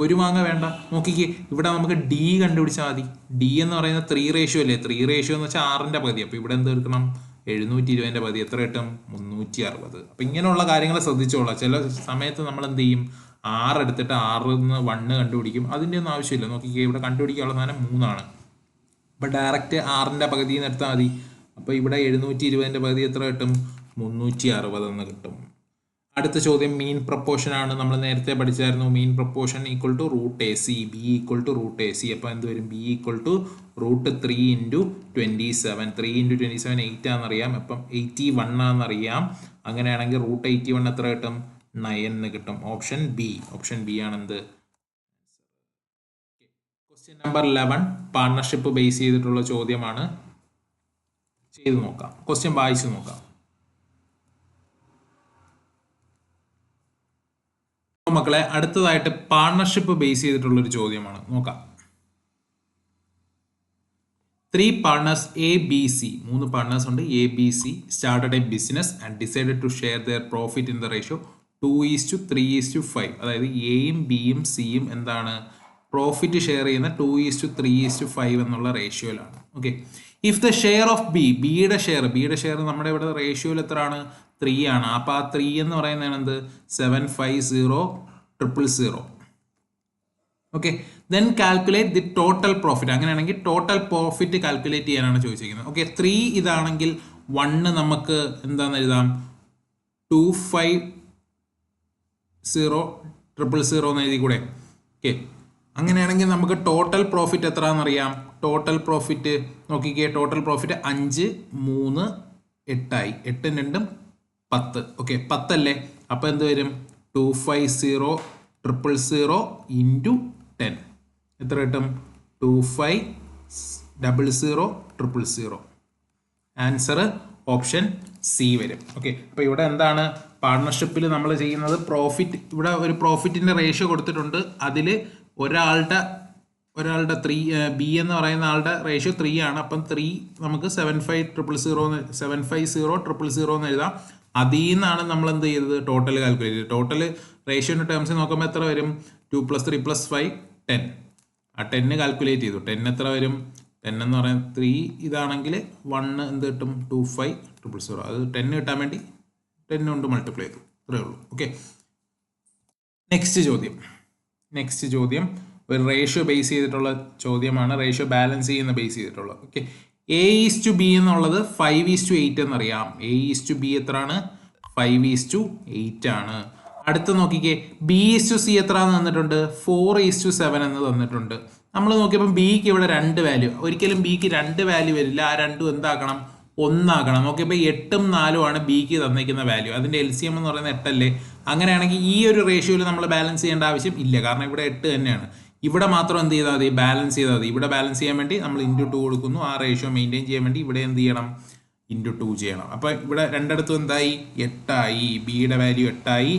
Speaker 1: ഒരു മാങ്ങ വേണ്ട. നോക്കിക്കേ, ഇവിടെ നമുക്ക് ഡി കണ്ടുപിടിച്ചാൽ മതി. ഡി എന്ന് പറയുന്നത് 3 റേഷ്യോ അല്ലേ? 3 റേഷ്യോ എന്ന് വെച്ചാൽ 6ന്റെ പകുതി. അപ്പോൾ ഇവിടെ എന്ത് എടുക്കണം? 720ന്റെ പകുതി എത്ര കിട്ടും? 360. അപ്പം ഇങ്ങനെയുള്ള കാര്യങ്ങൾ ശ്രദ്ധിച്ചോളാം. ചില സമയത്ത് നമ്മൾ എന്ത് ചെയ്യും? 6 എടുത്തിട്ട് 6ന്ന് 1 കണ്ടുപിടിക്കും. അതിൻ്റെ ഒന്നും ആവശ്യമില്ല. നോക്കിക്കേ, ഇവിടെ കണ്ടുപിടിക്കാനുള്ള സാധനം 3 ആണ്. അപ്പം ഡയറക്റ്റ് 6ന്റെ പകുതിയിൽ നിന്ന് എടുത്താൽ മതി. അപ്പോൾ ഇവിടെ 720ന്റെ പകുതി എത്ര കിട്ടും? 360 എന്ന് കിട്ടും. അടുത്ത ചോദ്യം മീൻ പ്രപ്പോർഷൻ ആണ്. നമ്മൾ നേരത്തെ പഠിച്ചായിരുന്നു. Mean proportion equal to √AC. B equal to √AC. അപ്പോൾ എന്ത് വരും? B equal to √3 × 27. 3 × 27 8 ആണെന്നറിയാം. അപ്പം 81 ആണെന്നറിയാം. അങ്ങനെയാണെങ്കിൽ √81 എത്ര കിട്ടും? 9 എന്ന് കിട്ടും. ഓപ്ഷൻ ബി ആണെന്ത്? ക്വസ്റ്റ്യൻ നമ്പർ 11 പാർട്ണർഷിപ്പ് ബേസ് ചെയ്തിട്ടുള്ള ചോദ്യമാണ്. ചെയ്ത് നോക്കാം. ക്വസ്റ്റ്യൻ വായിച്ചു നോക്കാം. മക്കളെ, അടുത്തതായിട്ട് പാർട്ണർഷിപ്പ് ബേസ് ചെയ്തിട്ടുള്ള ഒരു ചോദ്യമാണ്. നോക്കാം. 3 partners A, B, C. 3 partners ഉണ്ട്. A, B, C started a business and decided to share their profit in the ratio 2:3:5. അതായത് എയും ബിയും സിയും എന്താണ്? പ്രോഫിറ്റ് ഷെയർ ചെയ്യുന്ന 2:3:5 എന്നുള്ള റേഷ്യോയിലാണ്. Okay, if the share of ബിയുടെ ഷെയർ നമ്മുടെ ഇവിടെ റേഷ്യോയിൽ എത്രയാണ്? 3 ആണ്. അപ്പോൾ ആ 3 എന്ന് പറയുന്നതാണ് എന്ത്? 750,000,000. Okay, then calculate the total profit. അങ്ങനെയാണെങ്കിൽ ടോട്ടൽ പ്രോഫിറ്റ് കാൽക്കുലേറ്റ് ചെയ്യാനാണ് ചോദിച്ചിരിക്കുന്നത്. ഓക്കെ, 3 ഇതാണെങ്കിൽ 1 നമുക്ക് എന്താണെന്ന് എഴുതാം? 250,000,000 എന്ന് എഴുതി കൂടെ? ഓക്കെ, അങ്ങനെയാണെങ്കിൽ നമുക്ക് ടോട്ടൽ പ്രോഫിറ്റ് എത്രയാണെന്നറിയാം. ടോട്ടൽ പ്രോഫിറ്റ് നോക്കിക്കേ. ടോട്ടൽ പ്രോഫിറ്റ് 5, 3, 8 ആയി. 8 2 10. ഓക്കെ, 10 അല്ലേ? അപ്പോൾ എന്ത് വരും? 250,000,000 × 10 എത്ര കിട്ടും? 25,000,000. ആൻസർ ഓപ്ഷൻ സി വരും. ഓക്കെ, അപ്പോൾ ഇവിടെ എന്താണ് പാർട്ണർഷിപ്പിൽ നമ്മൾ ചെയ്യുന്നത്? പ്രോഫിറ്റ്, ഇവിടെ ഒരു പ്രോഫിറ്റിന്റെ റേഷ്യോ കൊടുത്തിട്ടുണ്ട്. അതിൽ ഒരാളുടെ 3 ബി എന്ന് പറയുന്ന ആളുടെ റേഷ്യോ 3 ആണ്. അപ്പം 3 നമുക്ക് 750,000,000 എന്ന് എഴുതാം. അതിൽ നിന്നാണ് നമ്മൾ എന്ത് ചെയ്തത്? ടോട്ടൽ കാൽക്കുലേറ്റ് ചെയ്തത്. ടോട്ടൽ റേഷ്യോന്റെ ടേംസിൽ നോക്കുമ്പോൾ എത്ര വരും? 2 + 3 + 5 10. ആ 10 കാൽക്കുലേറ്റ് ചെയ്തു. 10 എത്ര വരും? 10 എന്ന് പറയുന്നത് 3 ഇതാണെങ്കിൽ 1 എന്ത് കിട്ടും? 25,000,000. അത് 10 കിട്ടാൻ വേണ്ടി 10 കൊണ്ട് മൾട്ടിപ്ലൈ ചെയ്തു. ഇത്രയേ ഉള്ളൂ. ഓക്കെ, നെക്സ്റ്റ് ചോദ്യം ഒരു റേഷ്യോ ബേസ് ചെയ്തിട്ടുള്ള ചോദ്യമാണ്, റേഷ്യോ ബാലൻസ് ചെയ്യുന്ന ബേസ് ചെയ്തിട്ടുള്ള. ഓക്കെ, A:B എന്നുള്ളത് 5:8 എന്നറിയാം. A:B എത്രയാണ്? 5:8 ആണ്. അടുത്ത് നോക്കിക്കേ, B:C എത്രയാണെന്ന് തന്നിട്ടുണ്ട്? 4:7 എന്ന് തന്നിട്ടുണ്ട്. നമ്മൾ നോക്കിയപ്പോൾ ബിക്ക് ഇവിടെ 2 വാല്യൂ, ഒരിക്കലും ബിക്ക് 2 വാല്യൂ വരില്ല. ആ രണ്ടും എന്താക്കണം? 1 ആക്കണം. നോക്കിയപ്പോൾ 8ഉം 4ഉം ആണ് ബിക്ക് തന്നിരിക്കുന്ന വാല്യൂ. അതിൻ്റെ LCM എന്ന് പറയുന്നത് 8 അല്ലേ? അങ്ങനെയാണെങ്കിൽ ഈ ഒരു റേഷ്യോയിൽ നമ്മൾ ബാലൻസ് ചെയ്യേണ്ട ആവശ്യം ഇല്ല, കാരണം ഇവിടെ 8 തന്നെയാണ്. ഇവിടെ മാത്രം എന്ത് ചെയ്താൽ മതി? ബാലൻസ് ചെയ്താൽ മതി. ഇവിടെ ബാലൻസ് ചെയ്യാൻ വേണ്ടി നമ്മൾ × 2 കൊടുക്കുന്നു. ആ റേഷ്യോ മെയിൻറ്റെയിൻ ചെയ്യാൻ വേണ്ടി ഇവിടെ എന്ത് ചെയ്യണം? × 2 ചെയ്യണം. അപ്പോൾ ഇവിടെ രണ്ടിടത്തും എന്തായി? 8 ആയി. ബിയുടെ വാല്യൂ 8 ആയി.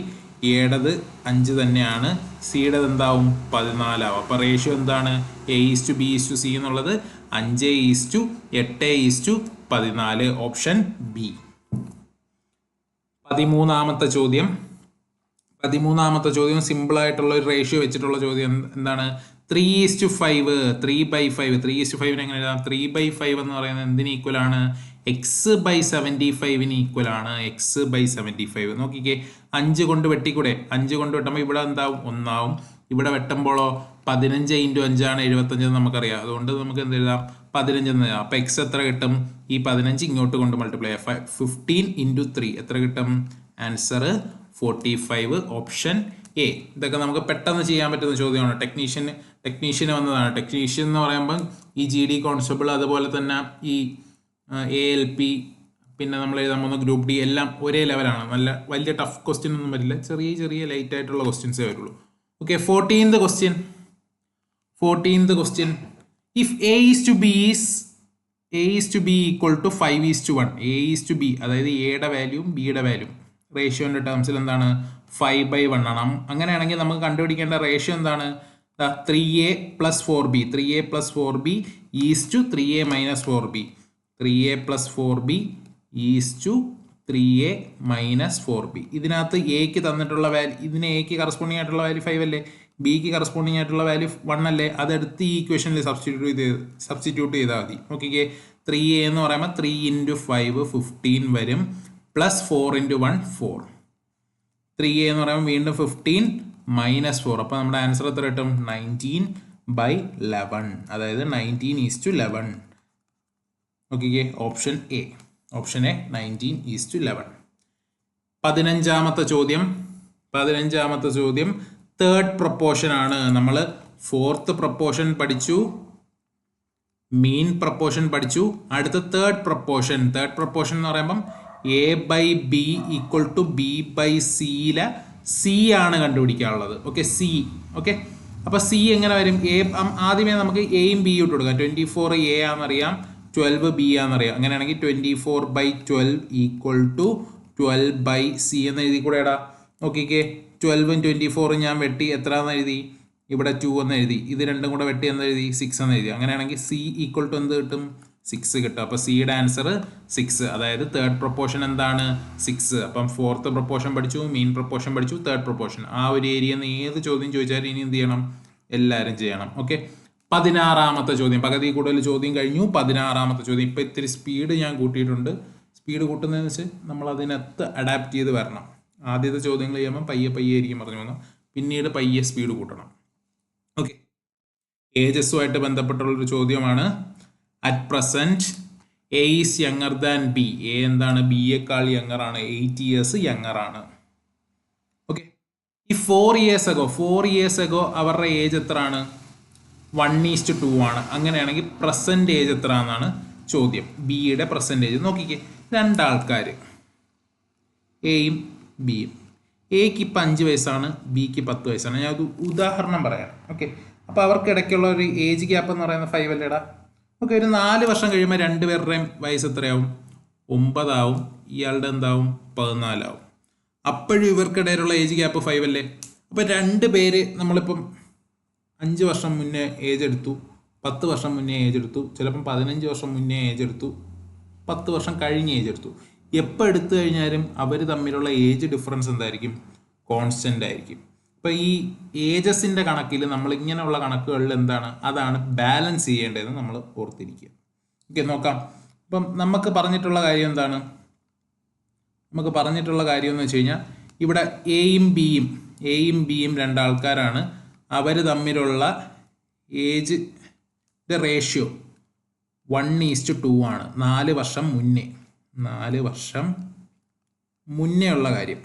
Speaker 1: എയുടേത് 5 തന്നെയാണ്. സിയുടേത് എന്താവും? 14 ആവും. അപ്പോൾ റേഷ്യോ എന്താണ്? A:B:C എന്നുള്ളത് 5:8:14. Option B. 13ാമത്തെ ചോദ്യം. 13ാമത്തെ ചോദ്യം സിമ്പിൾ ആയിട്ടുള്ള ഒരു റേഷ്യോ വെച്ചിട്ടുള്ള ചോദ്യം എന്താണ്? 3:5. 3/5. 3:5 എങ്ങനെ എഴുതാം? 3/5 എന്ന് പറയുന്നത് എന്തിന് ഈക്വൽ ആണ്? x/75 ഈക്വൽ ആണ്. x/75. നോക്കിക്കേ, 5 കൊണ്ട് വെട്ടിക്കൂടെ? 5 കൊണ്ട് വെട്ടുമ്പോൾ ഇവിടെ എന്താവും? 1 ആവും. ഇവിടെ വെട്ടുമ്പോഴോ 15 × 5 ആണ് 75 നമുക്കറിയാം. അതുകൊണ്ട് നമുക്ക് എന്ത് എഴുതാം? 15 എന്ന് എഴുതാം. അപ്പോൾ എക്സ് എത്ര കിട്ടും? ഈ 15 ഇങ്ങോട്ട് കൊണ്ട് മൾട്ടിപ്ലൈ 15 × 3 എത്ര കിട്ടും? ആൻസർ 45. Option A. ഇതൊക്കെ നമുക്ക് പെട്ടെന്ന് ചെയ്യാൻ പറ്റുന്ന ചോദ്യമാണ്. ടെക്നീഷ്യന് വന്നതാണ്. ടെക്നീഷ്യൻ എന്ന് പറയുമ്പോൾ ഈ GD കോൺസ്റ്റബിൾ, അതുപോലെ തന്നെ ഈ ALP, പിന്നെ നമ്മൾ എഴുതാൻ പോകുന്ന ഗ്രൂപ്പ് ഡി എല്ലാം ഒരേ ലെവലാണ്. നല്ല വലിയ ടഫ് ക്വസ്റ്റ്യൻ ഒന്നും വരില്ല. ചെറിയ ചെറിയ ലൈറ്റ് ആയിട്ടുള്ള ക്വസ്റ്റ്യൻസേ വരുള്ളൂ. Okay, 14th question. 14th question. If A:B equal to 5:1. A:B, അതായത് എയുടെ വാല്യൂം ബിയുടെ വാല്യൂം റേഷ്യോന്റെ ടേംസിൽ എന്താണ്? 5/1 ആണ്. അങ്ങനെയാണെങ്കിൽ നമുക്ക് കണ്ടുപിടിക്കേണ്ട റേഷ്യോ എന്താണ്? 3A + 4B. 3A + 4B = 3A - 4B. 3A + 4B = 3A - 4B. ഇതിനകത്ത് എക്ക് തന്നിട്ടുള്ള വാല്യൂ, ഇതിന് എക്ക് കറസ്പോണ്ടിങ് ആയിട്ടുള്ള വാല്യൂ 5 അല്ലേ? ബിക്ക് കറസ്പോണ്ടിങ് ആയിട്ടുള്ള വാല്യൂ 1 അല്ലേ? അതെടുത്ത് ഈ ഇക്വേഷനിൽ സബ്സ്റ്റിറ്റ്യൂട്ട് ചെയ്താൽ മതി. നോക്കിക്കേ, 3A എന്ന് പറയുമ്പോൾ 3 × 5 15 വരും. +4 × 1 4. 3A എന്ന് പറയുമ്പോൾ വീണ്ടും 15 - 4. അപ്പോൾ നമ്മുടെ ആൻസർ എത്ര കിട്ടും? 19/11. അതായത് 19:11. നോക്കിക്കേ, ഓപ്ഷൻ എ. Option A 19:11. 15ാമത്തെ ചോദ്യം. 15ാമത്തെ ചോദ്യം തേർഡ് പ്രൊപ്പോർഷൻ ആണ്. നമ്മൾ ഫോർത്ത് പ്രൊപ്പോർഷൻ പഠിച്ചു, മീൻ പ്രൊപ്പോർഷൻ പഠിച്ചു. അടുത്ത തേർഡ് പ്രൊപ്പോർഷൻ. തേർഡ് പ്രൊപ്പോർഷൻ എന്ന് പറയുമ്പം A/B = B/C സി ആണ് കണ്ടുപിടിക്കാനുള്ളത്. Okay, C. ഓക്കെ, അപ്പോൾ സി എങ്ങനെ വരും? ആദ്യമേ നമുക്ക് എയും ബിയും ഇട്ട് കൊടുക്കാം. 24A ആണെന്നറിയാം, 12B ആണെന്നറിയാം. അങ്ങനെയാണെങ്കിൽ 24/12 = 12/C എന്ന് എഴുതി കൂടെ ഇടാം. നോക്കിക്കേ, 12ഉം 24ഉം ഞാൻ വെട്ടി എത്രയാണെന്ന് എഴുതി? ഇവിടെ 2 എന്ന് എഴുതി. ഇത് രണ്ടും കൂടെ വെട്ടി എന്ന് എഴുതി? 6 എന്ന് എഴുതി. അങ്ങനെയാണെങ്കിൽ C = എന്ത് കിട്ടും? 6 കിട്ടും. അപ്പോൾ സിയുടെ ആൻസർ 6. അതായത് തേർഡ് പ്രൊപ്പോർഷൻ എന്താണ്? 6. അപ്പം ഫോർത്ത് പ്രൊപ്പോർഷൻ പഠിച്ചു, മീൻ പ്രൊപ്പോർഷൻ പഠിച്ചു, തേർഡ് പ്രൊപ്പോർഷൻ. ആ ഒരു ഏരിയയിൽ നിന്ന് ഏത് ചോദ്യം ചോദിച്ചാലും ഇനി എന്ത് ചെയ്യണം? എല്ലാവരും ചെയ്യണം. ഓക്കെ, 16ാമത്തെ ചോദ്യം. പകുതി കൂടുതൽ ചോദ്യം കഴിഞ്ഞു. 16ാമത്തെ ചോദ്യം. ഇപ്പം ഇത്തിരി സ്പീഡ് ഞാൻ കൂട്ടിയിട്ടുണ്ട്. സ്പീഡ് കൂട്ടുന്നതെന്ന് വെച്ചാൽ നമ്മൾ അതിനകത്ത് അഡാപ്റ്റ് ചെയ്ത് വരണം. ആദ്യത്തെ ചോദ്യങ്ങൾ ചെയ്യുമ്പോൾ പയ്യെ ആയിരിക്കും പറഞ്ഞു വന്നു, പിന്നീട് പയ്യെ സ്പീഡ് കൂട്ടണം. ഓക്കെ, ഏജസുമായിട്ട് ബന്ധപ്പെട്ടുള്ളൊരു ചോദ്യമാണ്. At present A is younger than B. A എന്താണ്? B യേക്കാൾ യങ്ങർ ആണ്. 8 years യങ്ങർ ആണ്. ഓക്കെ, ഈ 4 years ago അവരുടെ ഏജ് എത്രയാണ്? 1:2 ആണ്. അങ്ങനെയാണെങ്കിൽ പ്രസന്റ് ഏജ് എത്ര എന്നാണ് ചോദ്യം. ബിയുടെ പ്രസന്റ് ഏജ് നോക്കിക്കേ. രണ്ടാൾക്കാർ എയും ബിയും. എക്ക് ഇപ്പം 5 വയസ്സാണ്, ബിക്ക് 10 വയസ്സാണ്. ഞാൻ ഒരു ഉദാഹരണം പറയാം. ഓക്കെ, അപ്പോൾ അവർക്കിടയ്ക്കുള്ള ഒരു ഏജ് ഗ്യാപ്പ് എന്ന് പറയുന്നത് 5 അല്ലേടാ? ഓക്കെ, ഒരു 4 വർഷം കഴിയുമ്പോൾ രണ്ടുപേരുടെയും വയസ്സ് എത്രയാവും? 9 ആവും. ഇയാളുടെ എന്താവും? 14 ആവും. അപ്പോഴും ഇവർക്കിടയിലുള്ള ഏജ് ഗ്യാപ്പ് 5 അല്ലേ? അപ്പോൾ 2 പേര് നമ്മളിപ്പം 5 വർഷം മുന്നേ ഏജ് എടുത്തു, 10 വർഷം മുന്നേ ഏജ് എടുത്തു, ചിലപ്പം 15 വർഷം മുന്നേ ഏജ് എടുത്തു, 10 വർഷം കഴിഞ്ഞ് ഏജ് എടുത്തു. എപ്പോൾ എടുത്തു കഴിഞ്ഞാലും അവർ തമ്മിലുള്ള ഏജ് ഡിഫറൻസ് എന്തായിരിക്കും? കോൺസ്റ്റൻ്റ് ആയിരിക്കും. അപ്പോൾ ഈ ഏജസിൻ്റെ കണക്കിൽ നമ്മൾ ഇങ്ങനെയുള്ള കണക്കുകളിൽ എന്താണ്? അതാണ് ബാലൻസ് ചെയ്യേണ്ടതെന്ന് നമ്മൾ ഓർത്തിരിക്കുക. ഓക്കെ, നോക്കാം. അപ്പം നമുക്ക് പറഞ്ഞിട്ടുള്ള കാര്യം എന്താണ്? നമുക്ക് പറഞ്ഞിട്ടുള്ള കാര്യം എന്ന് വെച്ച് കഴിഞ്ഞാൽ ഇവിടെ എയും ബിയും രണ്ടാൾക്കാരാണ്. അവർ തമ്മിലുള്ള ഏജിൻ്റെ റേഷ്യോ 1:2 ആണ്. 4 വർഷം മുന്നേ, 4 വർഷം മുന്നേ ഉള്ള കാര്യം,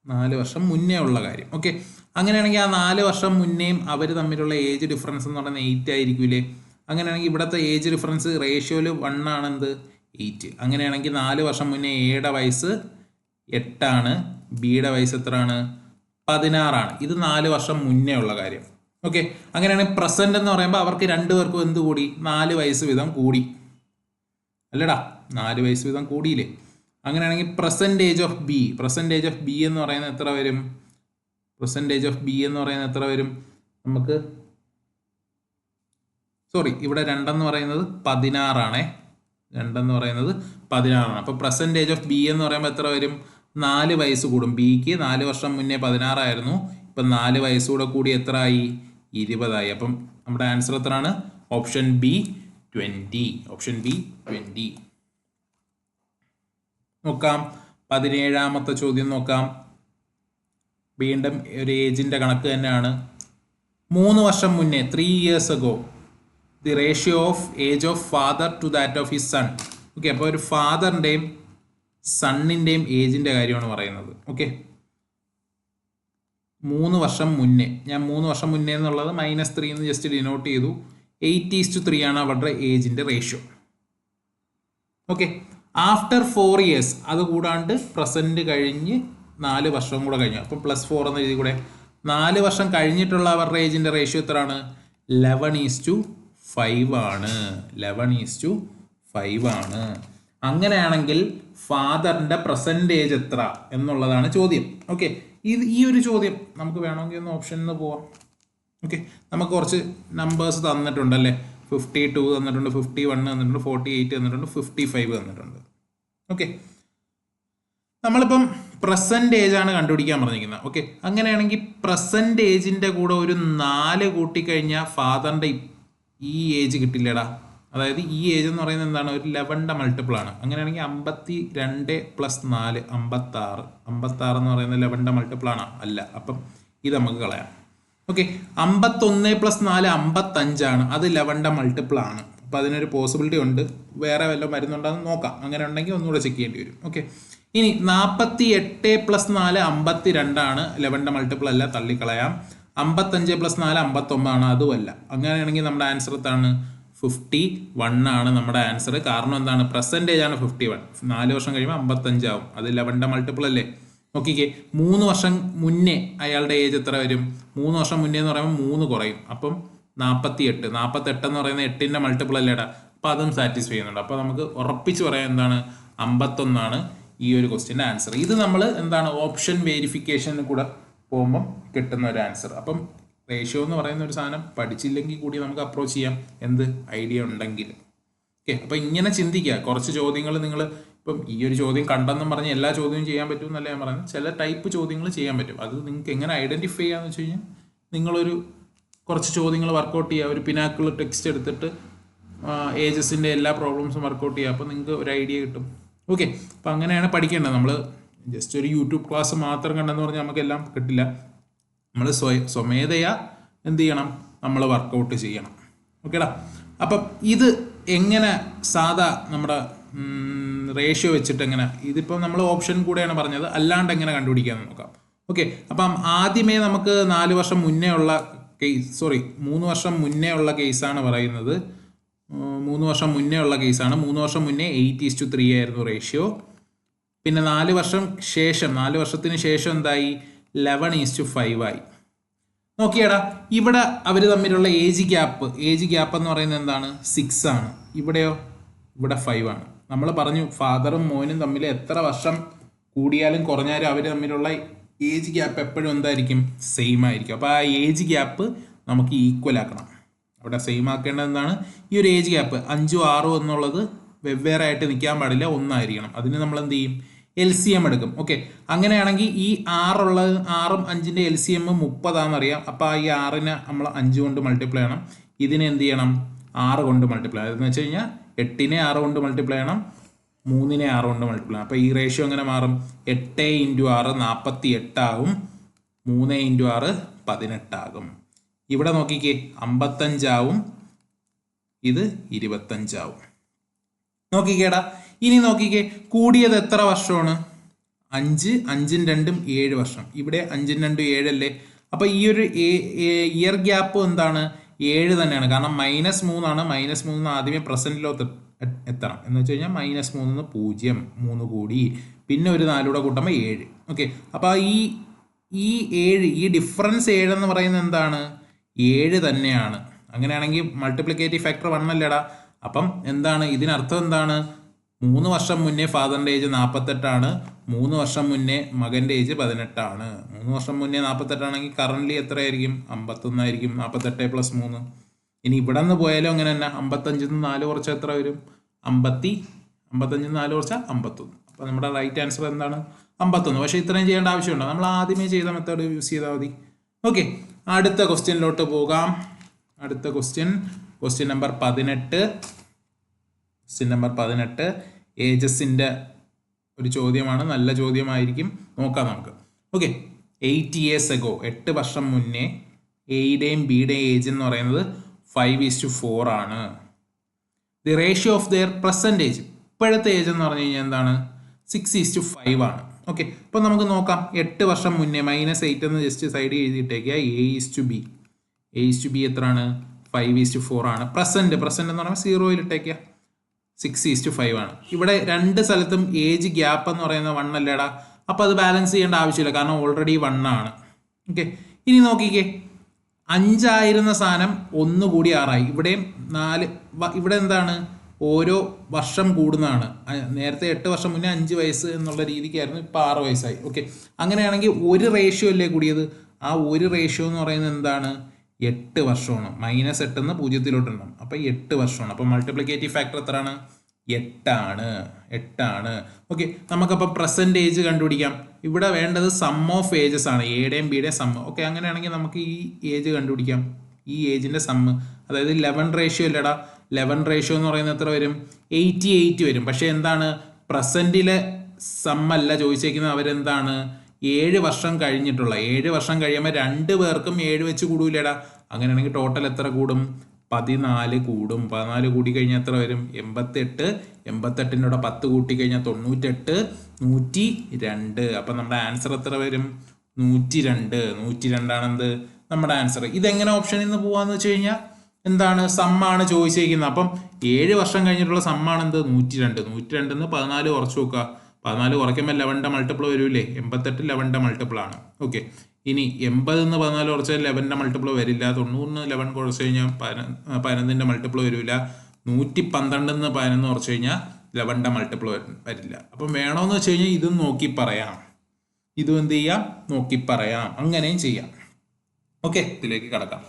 Speaker 1: 4 വർഷം മുന്നേ ഉള്ള കാര്യം. ഓക്കെ, അങ്ങനെയാണെങ്കിൽ ആ 4 വർഷം മുന്നേയും അവർ തമ്മിലുള്ള ഏജ് ഡിഫറൻസ് എന്ന് പറയുന്നത് 8 ആയിരിക്കൂലേ. അങ്ങനെയാണെങ്കിൽ ഇവിടുത്തെ ഏജ് ഡിഫറൻസ് റേഷ്യോയിൽ 1 ആണെന്ത് 8. അങ്ങനെയാണെങ്കിൽ 4 വർഷം മുന്നേ എയുടെ വയസ്സ് 8 ആണ്, ബിയുടെ വയസ്സ് എത്രയാണ് 16 ആണ്. ഇത് 4 വർഷം മുന്നേ ഉള്ള കാര്യം. ഓക്കെ, അങ്ങനെയാണെങ്കിൽ പ്രസന്റ് എന്ന് പറയുമ്പോൾ അവർക്ക് രണ്ടുപേർക്കും എന്ത് കൂടി 4 വയസ്സ് വീതം കൂടി അല്ലടാ, 4 വയസ്സ് വീതം കൂടിയില്ലേ. അങ്ങനെയാണെങ്കിൽ പെർസെൻറ്റേജ് ഓഫ് ബി എന്ന് പറയുന്നത് എത്ര വരും? പെർസെൻറ്റേജ് ഓഫ് ബി എന്ന് പറയുന്നത് എത്ര വരും? നമുക്ക് ഇവിടെ 2 എന്ന് പറയുന്നത് 16 ആണേ, 2 എന്ന് പറയുന്നത് 16 ആണ്. അപ്പോൾ പെർസെൻറ്റേജ് ഓഫ് ബി എന്ന് പറയുമ്പോൾ എത്ര വരും? 4 വയസ്സ് കൂടും. ബിക്ക് 4 വർഷം മുന്നേ 16 ആയിരുന്നു, ഇപ്പം 4 വയസ്സുകൂടെ കൂടി എത്ര ആയി? 20 ആയി. അപ്പം നമ്മുടെ ആൻസർ എത്രയാണ്? Option B 20. Option B 20. നോക്കാം 17ാമത്തെ ചോദ്യം നോക്കാം. വീണ്ടും ഒരു ഏജിൻ്റെ കണക്ക് തന്നെയാണ്. 3 വർഷം മുന്നേ 3 years ago the ratio of age of father to that of his son. Okay, അപ്പോൾ ഒരു ഫാദറിൻ്റെയും സണ്ണിൻ്റെയും ഏജിൻ്റെ കാര്യമാണ് പറയുന്നത്. ഓക്കെ, 3 വർഷം മുന്നേ, ഞാൻ 3 വർഷം മുന്നേ എന്നുള്ളത് -3 എന്ന് ജസ്റ്റ് ഡിനോട്ട് ചെയ്തു. 8:3 ആണ് അവരുടെ ഏജിൻ്റെ റേഷ്യോ. ഓക്കെ, ആഫ്റ്റർ 4 years, അത് കൂടാണ്ട് പ്രസൻറ്റ് കഴിഞ്ഞ് 4 വർഷം കൂടെ കഴിഞ്ഞു, അപ്പം +4 എന്ന രീതി കൂടെ 4 വർഷം കഴിഞ്ഞിട്ടുള്ള അവരുടെ ഏജിൻ്റെ റേഷ്യോ എത്രയാണ്? 11:5 ആണ്. 11:5 ആണ്. അങ്ങനെയാണെങ്കിൽ ഫാദറിൻ്റെ പ്രസൻറ്റ് ഏജ് എത്ര എന്നുള്ളതാണ് ചോദ്യം. ഓക്കെ, ഈ ഒരു ചോദ്യം നമുക്ക് വേണമെങ്കിൽ ഒന്ന് ഓപ്ഷനിൽ നിന്ന് പോവാം. ഓക്കെ, നമുക്ക് കുറച്ച് നമ്പേഴ്സ് തന്നിട്ടുണ്ടല്ലേ. 52 തന്നിട്ടുണ്ട്, 51 തന്നിട്ടുണ്ട്, 48 തന്നിട്ടുണ്ട്, 55 തന്നിട്ടുണ്ട്. ഓക്കെ, നമ്മളിപ്പം പ്രസൻറ്റ് ഏജ് ആണ് കണ്ടുപിടിക്കാൻ പറഞ്ഞിരിക്കുന്നത്. ഓക്കെ, അങ്ങനെയാണെങ്കിൽ പ്രസൻറ്റ് ഏജിൻ്റെ കൂടെ ഒരു 4 കൂട്ടിക്കഴിഞ്ഞാൽ ഫാദറിൻ്റെ ഈ ഏജ് കിട്ടില്ലടാ. അതായത് ഈ ഏജ് എന്ന് പറയുന്നത് എന്താണ്? ഒരു 11ന്റെ മൾട്ടിപ്പിൾ ആണ്. അങ്ങനെയാണെങ്കിൽ 52 + 4 56. 56 എന്ന് പറയുന്നത് 11ന്റെ മൾട്ടിപ്പിൾ ആണോ? അല്ല. അപ്പം ഇത് നമുക്ക് കളയാം. ഓക്കെ, 51 + 4 55 ആണ്. അത് 11ന്റെ മൾട്ടിപ്പിൾ ആണ്. അപ്പോൾ അതിനൊരു പോസിബിലിറ്റി ഉണ്ട്. വേറെ വല്ലതും വരുന്നുണ്ടെന്ന് നോക്കാം. അങ്ങനെ ഉണ്ടെങ്കിൽ ഒന്നുകൂടെ ചെക്ക് ചെയ്യേണ്ടി വരും. ഓക്കെ, ഇനി 48 + 4 52 ആണ്. 11ന്റെ മൾട്ടിപ്പിൾ അല്ല, തള്ളിക്കളയാം. 55 + 4 59 ആണ്, അതുമല്ല. അങ്ങനെയാണെങ്കിൽ നമ്മുടെ ആൻസർ എന്താണ്? 51 ആണ് നമ്മുടെ ആൻസർ. കാരണം എന്താണ്? പെർസെൻറ്റേജ് ആണ് 51. 4 വർഷം കഴിയുമ്പോൾ 55 ആവും. അത് 11ന്റെ മൾട്ടിപ്പിൾ അല്ലേ. നോക്കിക്കേ, 3 വർഷം മുന്നേ അയാളുടെ ഏജ് എത്ര വരും? 3 വർഷം മുന്നേ എന്ന് പറയുമ്പോൾ 3 കുറയും, അപ്പം 48. 48 എന്ന് പറയുന്നത് 8ന്റെ മൾട്ടിപ്പിൾ അല്ലേടാ. അപ്പം അതും സാറ്റിസ്ഫൈ ചെയ്യുന്നുണ്ട്. അപ്പോൾ നമുക്ക് ഉറപ്പിച്ച് പറയാം എന്താണ്? 51 ആണ് ഈ ഒരു ക്വസ്റ്റ്യൻ്റെ ആൻസർ. ഇത് നമ്മൾ എന്താണ് ഓപ്ഷൻ വേരിഫിക്കേഷന് കൂടെ പോകുമ്പം കിട്ടുന്ന ഒരു ആൻസർ. അപ്പം റേഷ്യോ എന്ന് പറയുന്ന ഒരു സാധനം പഠിച്ചില്ലെങ്കിൽ കൂടി നമുക്ക് അപ്രോച്ച് ചെയ്യാം, എന്ത് ഐഡിയ ഉണ്ടെങ്കിൽ. ഓക്കെ, അപ്പോൾ ഇങ്ങനെ ചിന്തിക്കുക. കുറച്ച് ചോദ്യങ്ങൾ നിങ്ങൾ ഇപ്പം ഈ ഒരു ചോദ്യം കണ്ടെന്നും പറഞ്ഞ് എല്ലാ ചോദ്യവും ചെയ്യാൻ പറ്റും എന്നല്ല ഞാൻ പറയുന്നത്. ചില ടൈപ്പ് ചോദ്യങ്ങൾ ചെയ്യാൻ പറ്റും. അത് നിങ്ങൾക്ക് എങ്ങനെ ഐഡൻറ്റിഫൈ ചെയ്യാന്ന് വെച്ച് കഴിഞ്ഞാൽ നിങ്ങളൊരു കുറച്ച് ചോദ്യങ്ങൾ വർക്കൗട്ട് ചെയ്യുക, ഒരു പിനാക്കിൾ ടെക്സ്റ്റ് എടുത്തിട്ട് ഏജസിൻ്റെ എല്ലാ പ്രോബ്ലംസും വർക്കൗട്ട് ചെയ്യുക. അപ്പോൾ നിങ്ങൾക്ക് ഒരു ഐഡിയ കിട്ടും. ഓക്കെ, അപ്പോൾ അങ്ങനെയാണ് പഠിക്കേണ്ടത്. നമ്മൾ ജസ്റ്റ് ഒരു യൂട്യൂബ് ക്ലാസ് മാത്രം കണ്ടെന്ന് പറഞ്ഞാൽ നമുക്കെല്ലാം കിട്ടില്ല. നമ്മൾ സ്വമേധയാ എന്ത് ചെയ്യണം? നമ്മൾ വർക്കൗട്ട് ചെയ്യണം. ഓക്കേടാ, അപ്പം ഇത് എങ്ങനെ സാധാ നമ്മുടെ റേഷ്യോ വെച്ചിട്ട് എങ്ങനെ, ഇതിപ്പം നമ്മൾ ഓപ്ഷൻ കൂടെയാണ് പറഞ്ഞത്, അല്ലാണ്ട് എങ്ങനെ കണ്ടുപിടിക്കാമെന്ന് നോക്കാം. ഓക്കെ, അപ്പം ആദ്യമേ നമുക്ക് 4 വർഷം മുന്നേ ഉള്ള കേസ്, 3 വർഷം മുന്നേ ഉള്ള കേസാണ് പറയുന്നത്. 3 വർഷം മുന്നേ ഉള്ള കേസാണ്. 3 വർഷം മുന്നേ 8:3 ആയിരുന്നു റേഷ്യോ. പിന്നെ 4 വർഷം ശേഷം, 4 വർഷത്തിന് ശേഷം എന്തായി? 11:5 ആയി. നോക്കിയാടാ, ഇവിടെ അവർ തമ്മിലുള്ള ഏജ് ഗ്യാപ്പ് എന്ന് പറയുന്നത് എന്താണ്? 6 ആണ്. ഇവിടെയോ? ഇവിടെ 5 ആണ്. നമ്മൾ പറഞ്ഞു ഫാദറും മോനും തമ്മിൽ എത്ര വർഷം കൂടിയാലും കുറഞ്ഞാലും അവർ തമ്മിലുള്ള ഏജ് ഗ്യാപ്പ് എപ്പോഴും എന്തായിരിക്കും? സെയിം ആയിരിക്കും. അപ്പോൾ ആ ഏജ് ഗ്യാപ്പ് നമുക്ക് ഈക്വൽ ആക്കണം. അവിടെ സെയിം ആക്കേണ്ടത് എന്താണ്? ഈ ഒരു ഏജ് ഗ്യാപ്പ് 5ഉം 6ഉം എന്നുള്ളത് വെവ്വേറെ ആയിട്ട് നിൽക്കാൻ പാടില്ല, ഒന്നായിരിക്കണം. അതിന് നമ്മൾ എന്ത് ചെയ്യും? LCM എടുക്കും. ഓക്കെ, അങ്ങനെയാണെങ്കിൽ ഈ 6ഉം 5ന്റെ LCM 30 അറിയാം. അപ്പോൾ ഈ 6നെ നമ്മൾ 5 കൊണ്ട് മൾട്ടിപ്ലൈ ചെയ്യണം. ഇതിനെ എന്ത് ചെയ്യണം? 6 കൊണ്ട് മൾട്ടിപ്ലൈ. അതെന്ന് വെച്ച് കഴിഞ്ഞാൽ 8നെ 6 കൊണ്ട് മൾട്ടിപ്ലൈ ചെയ്യണം, 3നെ 6 കൊണ്ട് മൾട്ടിപ്ലൈ ചെയ്യണം. അപ്പോൾ ഈ റേഷ്യോ എങ്ങനെ മാറും? 8 × 6 48 ആകും, 3 × 6 18 ആകും. ഇവിടെ നോക്കിക്കേ 55 ആവും, ഇത് 25 ആവും. നോക്കിക്കേടാ. ഇനി നോക്കിക്കേ, കൂടിയത് എത്ര വർഷമാണ്? 5, 5ഉം 2ഉം 7 വർഷം. ഇവിടെ 5ഉം 2ഉം 7 അല്ലേ? അപ്പൊ ഈ ഒരു ഇയർ ഗ്യാപ്പ് എന്താണ്? 7 തന്നെയാണ്. കാരണം -3 ആണ്. -3 ആദ്യമേ പ്രസന്റിലോട്ട് എത്തണം എന്ന് വെച്ച് കഴിഞ്ഞാൽ -3 0, 3 കൂടി, പിന്നെ ഒരു 4 കൂടെ കൂട്ടുമ്പോൾ 7. ഓക്കെ, അപ്പൊ ഈ 7, ഈ ഡിഫറൻസ് 7 എന്ന് പറയുന്നത് എന്താണ്? 7 തന്നെയാണ്. അങ്ങനെയാണെങ്കിൽ മൾട്ടിപ്ലിക്കേറ്റീവ് ഫാക്ടർ 1 അല്ലേടാ. അപ്പം എന്താണ് ഇതിനർത്ഥം? എന്താണ്? 3 വർഷം മുന്നേ ഫാദറിന്റെ ഏജ് 48 3 വർഷം മുന്നേ മകന്റെ ഏജ് 18 3 വർഷം മുന്നേ 48 ആണെങ്കിൽ കറന്റ് എത്രയായിരിക്കും? 51 ആയിരിക്കും. 48 + 3. ഇനി ഇവിടെ നിന്ന് പോയാലും അങ്ങനെ തന്നെ. 55 4 കുറച്ച് എത്ര വരും? 55 4 കുറച്ചാൽ 51. അപ്പൊ നമ്മുടെ റൈറ്റ് ആൻസർ എന്താണ്? 51. പക്ഷെ ഇത്രയും ചെയ്യേണ്ട ആവശ്യമുണ്ടോ? നമ്മൾ ആദ്യമേ ചെയ്ത മെത്തേഡ് യൂസ് ചെയ്താൽ മതി. ഓക്കെ, അടുത്ത ക്വസ്റ്റ്യനിലോട്ട് പോകാം. അടുത്ത ക്വസ്റ്റ്യൻ നമ്പർ 18. ക്വസ്റ്റ്യൻ നമ്പർ 18 ഏജസിന്റെ ഒരു ചോദ്യമാണ്. നല്ല ചോദ്യമായിരിക്കും. നോക്കാം നമുക്ക്. ഓക്കെ, 8 years ago, 8 വർഷം മുന്നേ എയുടെയും ബിയുടെയും ഏജ് എന്ന് പറയുന്നത് 5:4 ആണ്. The ratio of their present age, ഇപ്പോഴത്തെ ഏജ് എന്ന് പറഞ്ഞു കഴിഞ്ഞാൽ എന്താണ്? 6:5 ആണ്. ഓക്കെ, അപ്പൊ നമുക്ക് നോക്കാം. 8 വർഷം മുന്നേ -8 എന്ന് ജസ്റ്റ് സൈഡ് എഴുതിയിട്ടേക്കുക. A:B എത്രയാണ്? 5:4 ആണ്. പ്രസന്റ് എന്ന് പറയുമ്പോൾ 0 ഇട്ടേക്കുക. 6:5 ആണ്. ഇവിടെ രണ്ട് സ്ഥലത്തും ഏജ് ഗ്യാപ്പ് എന്ന് പറയുന്നത് 1 അല്ലേടാ. അപ്പൊ അത് ബാലൻസ് ചെയ്യേണ്ട ആവശ്യമില്ല, കാരണം ഓൾറെഡി 1 ആണ്. ഓക്കെ, ഇനി നോക്കിക്കേ, 5 ആയിരുന്ന സാധനം 1 കൂടി 6 ആയി. ഇവിടെയും 4. ഇവിടെ എന്താണ്? ഓരോ വർഷം കൂടുന്നതാണ്. നേരത്തെ 8 വർഷം മുന്നേ 5 വയസ്സ് എന്നുള്ള രീതിക്കായിരുന്നു, ഇപ്പൊ 6 വയസ്സായി. ഓക്കെ, അങ്ങനെയാണെങ്കിൽ ഒരു റേഷ്യോ അല്ലേ കൂടിയത്? ആ ഒരു റേഷ്യോ എന്ന് പറയുന്നത് എന്താണ്? 8 വർഷമാണ്. -8 എന്ന് 0 അപ്പൊ 8 വർഷമാണ്. അപ്പൊ മൾട്ടിപ്ലിക്കേറ്റീവ് ഫാക്ടർ എത്രയാണ്? 8 ആണ്. ഓക്കെ, നമുക്കപ്പോൾ പ്രസന്റ് ഏജ് കണ്ടുപിടിക്കാം. ഇവിടെ വേണ്ടത് സം ഓഫ് ഏജസ് ആണ്, എയുടെയും ബിയുടെയും സം. ഓക്കെ, അങ്ങനെയാണെങ്കിൽ നമുക്ക് ഈ ഏജ് കണ്ടുപിടിക്കാം. ഈ ഏജിന്റെ സമ്മ്, അതായത് 11 റേഷ്യോ അല്ലടാ. 11 റേഷ്യോ എന്ന് പറയുന്നത് എത്ര വരും? 88 വരും. പക്ഷെ എന്താണ്? പ്രസന്റിലെ സമ്മല്ല ചോദിച്ചേക്കുന്നത്. അവരെന്താണ്? 7 വർഷം കഴിഞ്ഞിട്ടുള്ള, 7 വർഷം കഴിയുമ്പോൾ 2 പേർക്കും 7 വെച്ച് കൂടൂലേടാ. അങ്ങനെയാണെങ്കിൽ ടോട്ടൽ എത്ര കൂടും? 14 കൂടും. 14 കൂടി കഴിഞ്ഞാൽ എത്ര വരും? 88. 88 10 കൂട്ടി കഴിഞ്ഞാൽ 98, 102. അപ്പൊ നമ്മുടെ ആൻസർ എത്ര വരും? 102. 102 ആണെന്ത് നമ്മുടെ ആൻസർ. ഇതെങ്ങനെ ഓപ്ഷനിൽ നിന്ന് പോവാന്ന് വെച്ച് കഴിഞ്ഞാൽ എന്താണ്? സമ്മാണ് ചോദിച്ചിരിക്കുന്നത്. അപ്പം 7 വർഷം കഴിഞ്ഞിട്ടുള്ള സമ്മാണെന്ത്? 102. 102 14 കുറച്ച് നോക്കുക. 14 കുറയ്ക്കുമ്പോൾ 11ന്റെ മൾട്ടിപ്പിൾ വരൂലേ? 88 11ന്റെ മൾട്ടിപ്പിൾ ആണ്. ഓക്കെ, ഇനി 80 14 കുറച്ചാൽ 11ന്റെ മൾട്ടിപ്പിൾ വരില്ല. 90 11 കുറച്ച് കഴിഞ്ഞാൽ 11ന്റെ മൾട്ടിപ്പിൾ വരില്ല. 112 11 കുറച്ച് കഴിഞ്ഞാൽ 11ന്റെ മൾട്ടിപ്പിൾ വരില്ല. അപ്പം വേണമെന്ന് വെച്ച് കഴിഞ്ഞാൽ ഇതും നോക്കി പറയാം, ഇതും എന്ത് ചെയ്യാം? നോക്കി പറയാം. അങ്ങനെയും ചെയ്യാം. ഓക്കെ, ഇതിലേക്ക് കടക്കാം.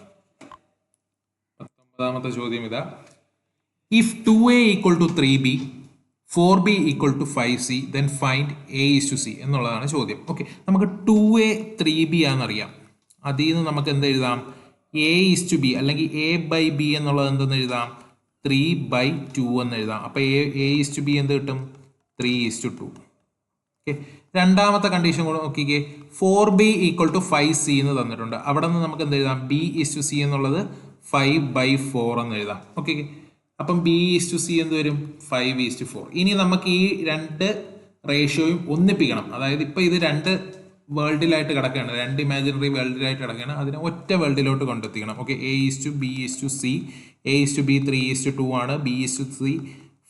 Speaker 1: 19ാമത്തെ ചോദ്യം ഇതാ. If 2a = 3b, 4b = 5c, then find a:c എന്നുള്ളതാണ് ചോദ്യം. ഓക്കെ, നമുക്ക് 2a 3b ആണെന്നറിയാം. അതിൽ നിന്ന് നമുക്ക് എന്ത് എഴുതാം? a:b അല്ലെങ്കിൽ a/b എന്നുള്ളത് എന്തെന്ന് എഴുതാം? 3/2 എന്ന് എഴുതാം. അപ്പൊ a:b എന്ത് കിട്ടും? 3:2. ഓക്കെ, രണ്ടാമത്തെ കണ്ടീഷൻ കൂടെ നോക്കിക്കേ. 4b = 5c എന്ന് തന്നിട്ടുണ്ട്. അവിടെ നിന്ന് നമുക്ക് എന്ത് എഴുതാം? b:c എന്നുള്ളത് 5/4 എന്ന് എഴുതാം. ഓക്കെ, അപ്പം b:c എന്ത് വരും? 5:4. ഇനി നമുക്ക് ഈ രണ്ട് റേഷ്യോയും ഒന്നിപ്പിക്കണം. അതായത് ഇപ്പൊ ഇത് രണ്ട് വേൾഡിലായിട്ട് കിടക്കുകയാണ്, രണ്ട് ഇമാജിനറി വേൾഡിലായിട്ട് കിടക്കുകയാണ്. അതിനെ ഒറ്റ വേൾഡിലോട്ട് കൊണ്ടെത്തിക്കണം. ഓക്കെ, a:b:c, a:b 3:2 ആണ്, b:c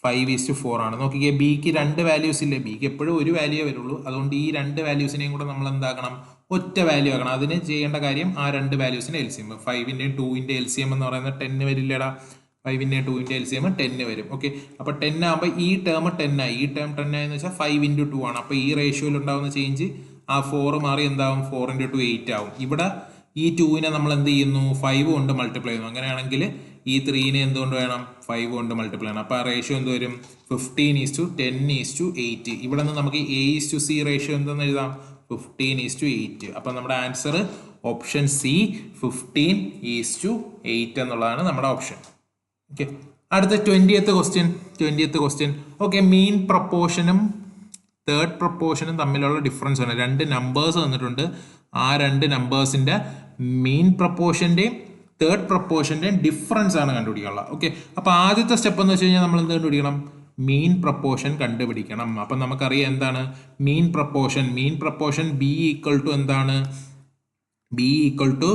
Speaker 1: 5:4 ആണ്. നോക്കിക്കേ, ബിക്ക് 2 വാല്യൂസ് ഇല്ലേ? ബിക്ക് എപ്പോഴും ഒരു വാല്യൂ വരുള്ളൂ. അതുകൊണ്ട് ഈ 2 വാല്യൂസിനെയും കൂടെ നമ്മൾ എന്താക്കണം? ഒറ്റ വാല്യൂ ആക്കണം. അതിന് ചെയ്യേണ്ട കാര്യം ആ 2 വാല്യൂസിന്റെ LCM, 5ന്റെയും 2ന്റെ LCM എന്ന് പറയുന്നത് 10 വരില്ലടാ. 5ന്റെയും 2ന്റെ LCM 10 വരും. ഓക്കെ, അപ്പൊ 10 ആകുമ്പോൾ ഈ ടേം 10 ആയി. ഈ ടേം 10 ആയെന്ന് വെച്ചാൽ 5 × 2 ആണ്. അപ്പൊ ഈ റേഷ്യോയിൽ ഉണ്ടാവുന്ന ചേഞ്ച് ആ 4 മാറി എന്താവും? 4 × 2 8 ആവും. ഇവിടെ ഈ 2നെ നമ്മൾ എന്ത് ചെയ്യുന്നു? 5 കൊണ്ട് മൾട്ടിപ്ലൈ ചെയ്യുന്നു. അങ്ങനെയാണെങ്കിൽ ഈ 3നെ എന്തുകൊണ്ട് വേണം? 5 കൊണ്ട് മൾട്ടിപ്ലൈ ചെയ്യണം. അപ്പൊ ആ റേഷ്യോ എന്ത് വരും? 15:10:8. ഇവിടെ നിന്ന് നമുക്ക് a:c റേഷ്യോ എന്തെന്ന് എഴുതാം? 15:8. അപ്പൊ നമ്മുടെ ആൻസർ ഓപ്ഷൻ സി 15:8 എന്നുള്ളതാണ് നമ്മുടെ ഓപ്ഷൻ. ഓക്കെ, അടുത്ത 20th ക്വസ്റ്റ്യൻ. ഓക്കെ, മീൻ പ്രപ്പോർഷനും തേർഡ് പ്രപ്പോർഷനും തമ്മിലുള്ള ഡിഫറൻസ് ആണ്. 2 നമ്പേഴ്സ് തന്നിട്ടുണ്ട്. ആ 2 നമ്പേഴ്സിന്റെ മീൻ പ്രപ്പോർഷന്റെയും തേർഡ് പ്രപ്പോർഷൻ്റെ ഡിഫറൻസ് ആണ് കണ്ടുപിടിക്കാനുള്ളത്. ഓക്കെ, അപ്പോൾ ആദ്യത്തെ സ്റ്റെപ്പ് എന്ന് വെച്ച് കഴിഞ്ഞാൽ നമ്മൾ എന്ത് കണ്ടുപിടിക്കണം? മീൻ പ്രപ്പോർഷൻ കണ്ടുപിടിക്കണം. അപ്പം നമുക്കറിയാം എന്താണ് mean proportion B equal to എന്താണ്? B equal to